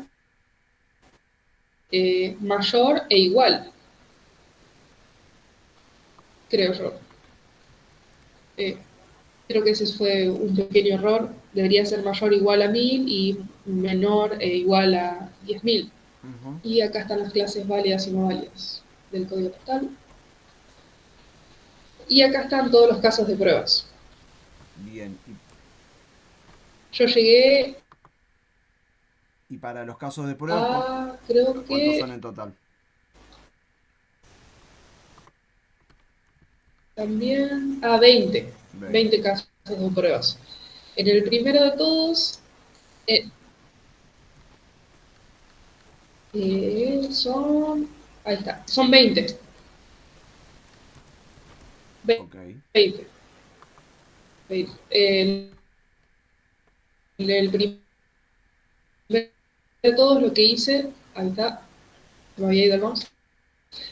mayor e igual, creo yo. Creo que ese fue un pequeño error. Debería ser mayor o igual a 1000 y menor e igual a 10.000. Ujú. Y acá están las clases válidas y no válidas del código postal. Y acá están todos los casos de pruebas. Bien. Yo llegué Y para los casos de prueba, creo ¿cuántos son que en total? también a 20. 20. 20 casos de pruebas. En el primero de todos ahí está, son 20. Ok. 20. En el primero de todos lo que hice, ahí está, me había ido el mouse.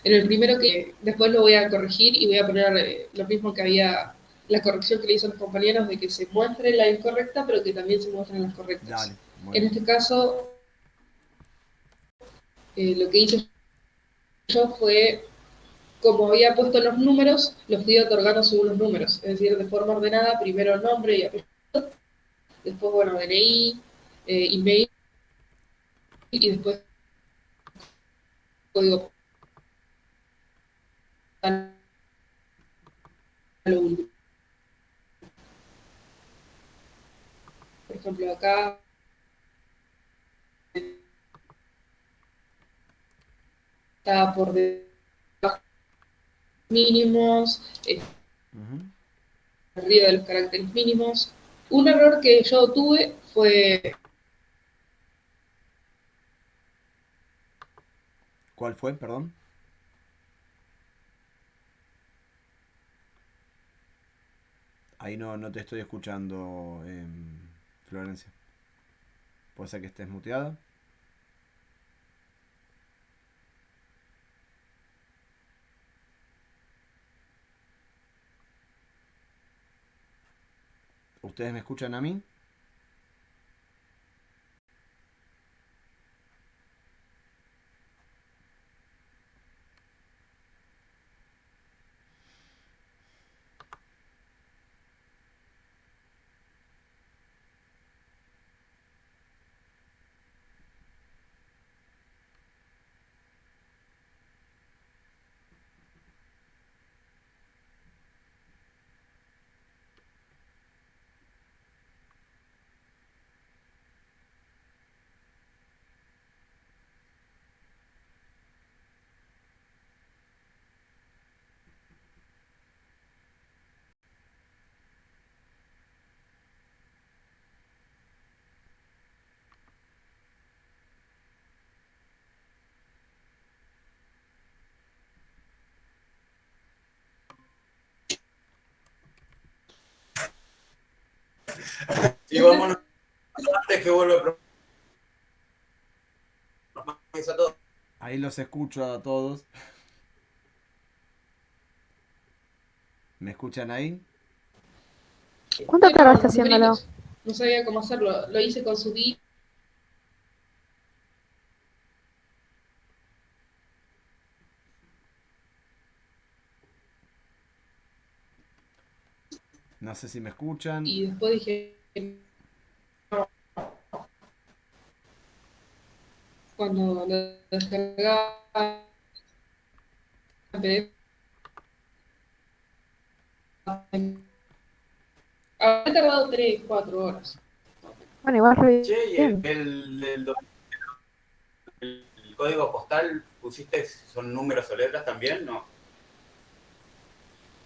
En el primero que después lo voy a corregir y voy a poner lo mismo que había, la corrección que le hizo a los compañeros de que se muestre la incorrecta, pero que también se muestren las correctas. Dale. Muy En bien. este caso, lo que hice yo fue, como había puesto los números, los fui otorgando según los números, es decir, de forma ordenada, primero nombre y apellido, después, bueno, DNI, email, y después código postal, lo último. Por ejemplo, acá está por debajo mínimos, Ujú. arriba de los caracteres mínimos. Un error que yo tuve fue ¿Cuál fue? Perdón. Ahí no te estoy escuchando, Florencia. Puede ser que estés muteada. ¿Ustedes me escuchan a mí? Sí, vámonos antes que vuelva a todo. Ahí los escucho a todos. ¿Me escuchan ahí? ¿Cuánto tardaste haciéndolo? No sabía cómo hacerlo. Lo hice con su di. No sé si me escuchan. Y después dije. Cuando lo descargaba en PDF. Habré tardado 3, 4 horas. Bueno, igual re Che, y bien. el código postal pusiste, ¿son números o letras también? No.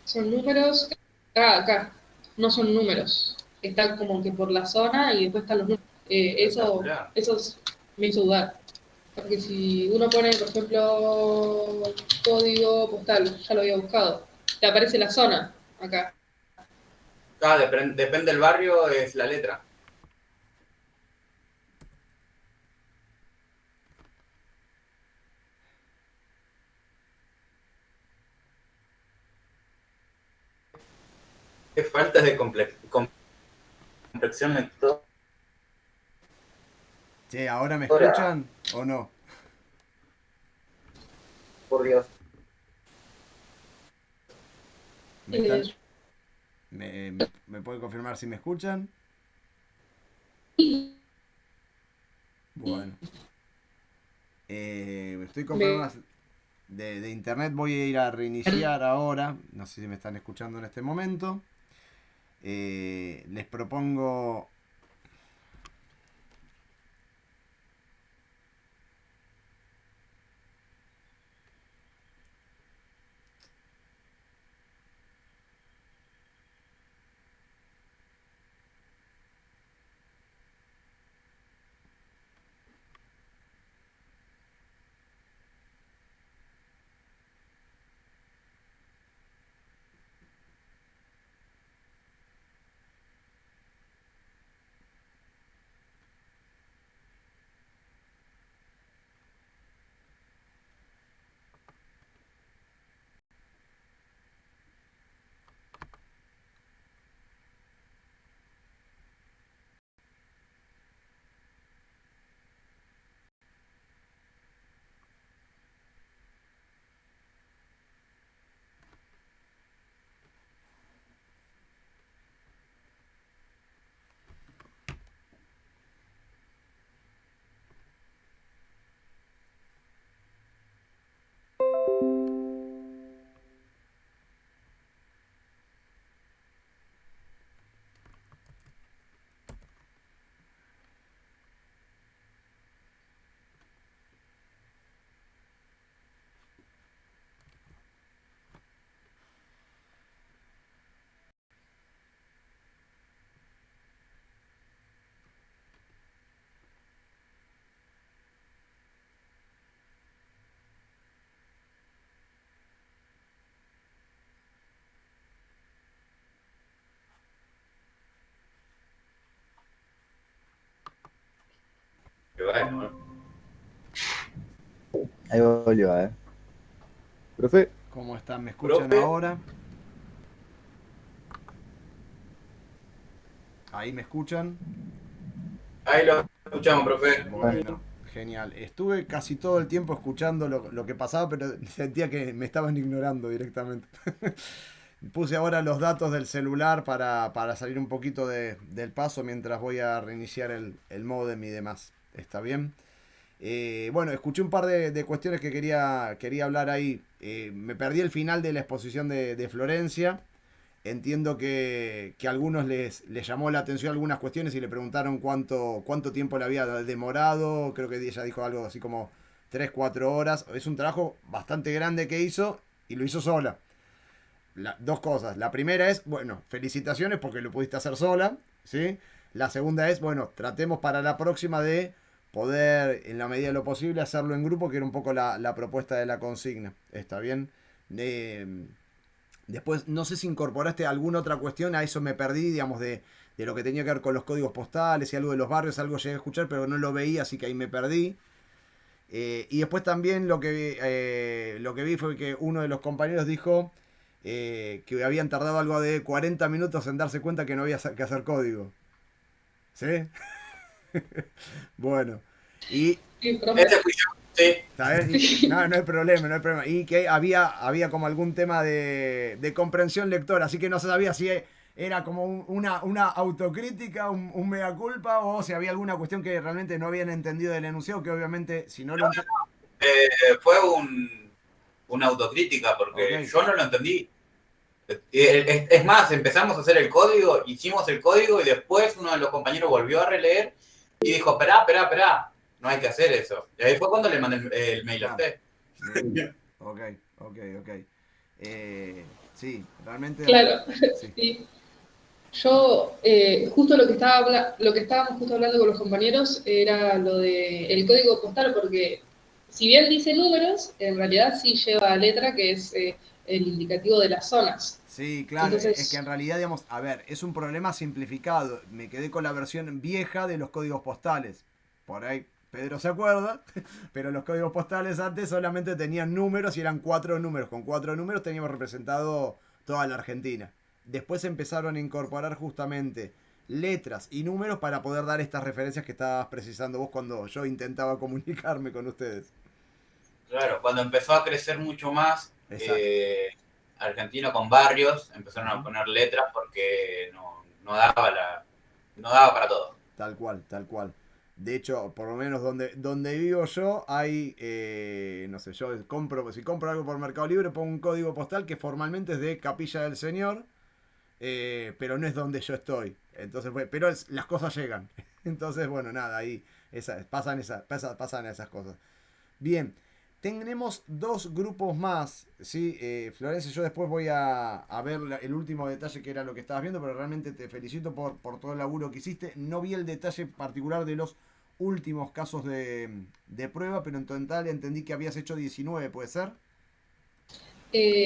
Son números. Acá. No son números. Está como que por la zona y después están los números. Eso me hizo dudar. Porque si uno pone, por ejemplo, código postal, ya lo había buscado. Te aparece la zona acá. Ah, depende del barrio, es la letra. Qué falta de complexión en todo. Che, ¿ahora me escuchan o no? Por Dios. ¿Me pueden confirmar si me escuchan? Bueno. Estoy con problemas de internet. Voy a ir a reiniciar ahora. No sé si me están escuchando en este momento. Les propongo... Bueno, Ahí volvió, a ver. Profe. ¿Cómo están? ¿Me escuchan Profe. ahora? ¿Ahí me escuchan? ahí lo escuchamos, profe. Bueno, genial. Estuve casi todo el tiempo escuchando lo que pasaba, pero sentía que me estaban ignorando directamente. Puse ahora los datos del celular para salir un poquito del paso mientras voy a reiniciar el módem y demás. ¿Está bien? Bueno, escuché un par de cuestiones que quería hablar ahí. Me perdí el final de la exposición de Florencia. Entiendo que a algunos les llamó la atención algunas cuestiones y le preguntaron cuánto tiempo le había demorado. Creo que ella dijo algo así como 3-4 horas. Es un trabajo bastante grande que hizo y lo hizo sola. Dos cosas. La primera es, bueno, felicitaciones porque lo pudiste hacer sola, ¿sí? La segunda es, bueno, tratemos para la próxima de poder, en la medida de lo posible, hacerlo en grupo, que era un poco la propuesta de la consigna. ¿Está bien? Después, no sé si incorporaste alguna otra cuestión, a eso me perdí, digamos, de lo que tenía que ver con los códigos postales y algo de los barrios, algo llegué a escuchar, pero no lo veía, así que ahí me perdí. Y después también lo que vi fue que uno de los compañeros dijo que habían tardado algo de 40 minutos en darse cuenta que no había que hacer código. ¿Sí? Bueno. Y... Este fui yo, sí. ¿sabes? No hay problema, no hay problema. Y que había como algún tema de comprensión lectora, así que no se sabía si era como una autocrítica, un mea culpa, o si había alguna cuestión que realmente no habían entendido del enunciado, que obviamente si no lo Fue una autocrítica porque Ok. yo no lo entendí. Es más, empezamos a hacer el código, hicimos el código y después uno de los compañeros volvió a releer y dijo, esperá, no hay que hacer eso. Y ahí fue cuando le mandé el mail a usted. Ok. Sí, realmente... Claro, Sí. sí. Yo, justo lo que estábamos justo hablando con los compañeros era lo de el código postal, porque si bien dice números, en realidad sí lleva letra, que es el indicativo de las zonas. Sí, claro, Entonces, es que en realidad, digamos, a ver, es un problema simplificado. Me quedé con la versión vieja de los códigos postales. Por ahí Pedro se acuerda, pero los códigos postales antes solamente tenían números y eran 4 números. Con 4 números teníamos representado toda la Argentina. Después empezaron a incorporar justamente letras y números para poder dar estas referencias que estabas precisando vos cuando yo intentaba comunicarme con ustedes. Claro, cuando empezó a crecer mucho más, Exacto. Argentina con barrios, empezaron a poner letras porque no daba para todo. Tal cual. De hecho, por lo menos donde vivo yo, hay, no sé, si compro algo por Mercado Libre, pongo un código postal que formalmente es de Capilla del Señor, pero no es donde yo estoy. Entonces, pero las cosas llegan. Entonces, bueno, nada, ahí pasan esas cosas. Bien, tenemos 2 grupos más, ¿sí? Florencia, yo después voy a ver el último detalle que era lo que estabas viendo, pero realmente te felicito por todo el laburo que hiciste. No vi el detalle particular de los últimos casos de prueba, pero en total entendí que habías hecho 19, ¿puede ser?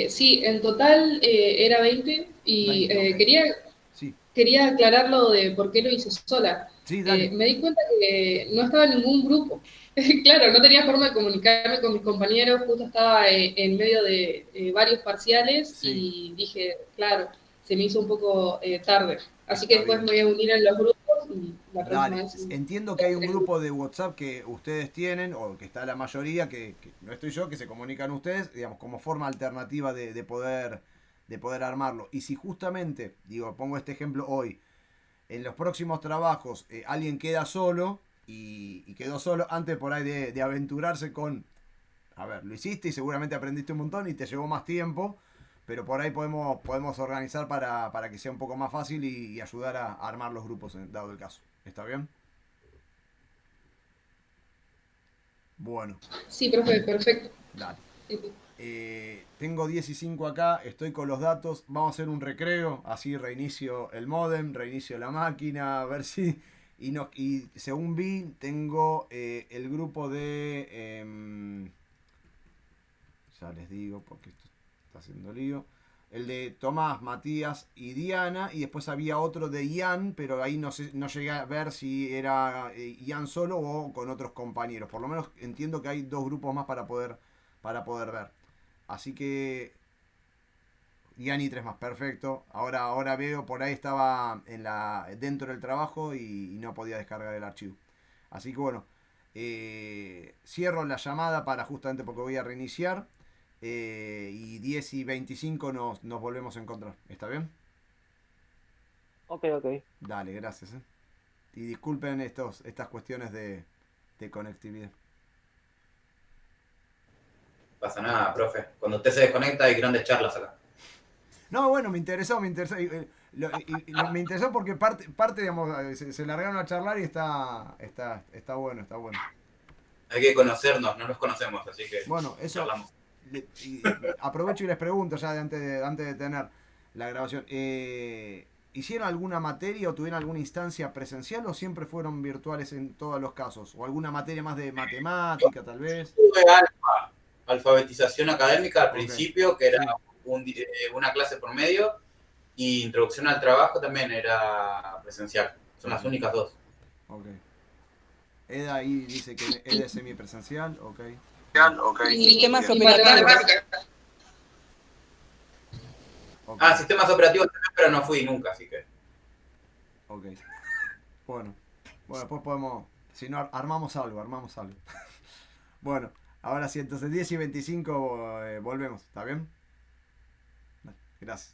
sí, en total era 20 y 20, ok. Sí, quería aclarar lo de por qué lo hice sola. sí, dale. Me di cuenta que no estaba en ningún grupo. Claro, no tenía forma de comunicarme con mis compañeros, justo estaba en medio de varios parciales Sí. y dije, claro, se me hizo un poco tarde. Así que Está después bien. me voy a unir en los grupos y la próxima Dale, vez. entiendo que hay un grupo de WhatsApp que ustedes tienen, o que está la mayoría, que no estoy yo, que se comunican ustedes, digamos, como forma alternativa de poder armarlo. Y si justamente, digo, pongo este ejemplo hoy, en los próximos trabajos alguien queda solo y quedó solo antes por ahí de aventurarse con, a ver, lo hiciste y seguramente aprendiste un montón y te llevó más tiempo, pero por ahí podemos organizar para que sea un poco más fácil y ayudar a armar los grupos, dado el caso. ¿Está bien? Bueno, Sí, profe, perfecto. dale. Tengo 10:05 acá, estoy con los datos. Vamos a hacer un recreo, así reinicio el modem, reinicio la máquina, a ver si... Y según vi, tengo el grupo de... ya les digo, porque esto está haciendo lío. el de Tomás, Matías y Diana, y después había otro de Ian, pero ahí no llegué a ver si era Ian solo o con otros compañeros. Por lo menos entiendo que hay 2 grupos más para poder ver. Así que Ian y 3 más, perfecto. Ahora veo, por ahí estaba dentro del trabajo y no podía descargar el archivo. Así que bueno, cierro la llamada justamente porque voy a reiniciar. Y 10 y 25 nos volvemos a encontrar. ¿Está bien? Ok. Dale, gracias. Y disculpen estas cuestiones de conectividad. No pasa nada, profe. Cuando usted se desconecta hay grandes charlas acá. No, bueno, me interesó. Me interesó porque parte digamos, se largaron a charlar y está bueno. Hay que conocernos, no nos conocemos, así que Bueno, eso charlamos. aprovecho y les pregunto ya antes de tener la grabación. ¿Hicieron alguna materia o tuvieron alguna instancia presencial o siempre fueron virtuales en todos los casos? ¿O alguna materia más de matemática tal vez? Tuve alfabetización académica al principio, que era una clase por medio, y introducción al trabajo también era presencial. Son las únicas 2. Ok. Eda ahí dice que Eda es semipresencial, ok. Sistemas operativos. Okay. Sistemas operativos también, pero no fui nunca, así que. Ok. Bueno, después podemos. Si no, armamos algo. Bueno, ahora sí, entonces 10 y 25 volvemos, ¿está bien? Gracias.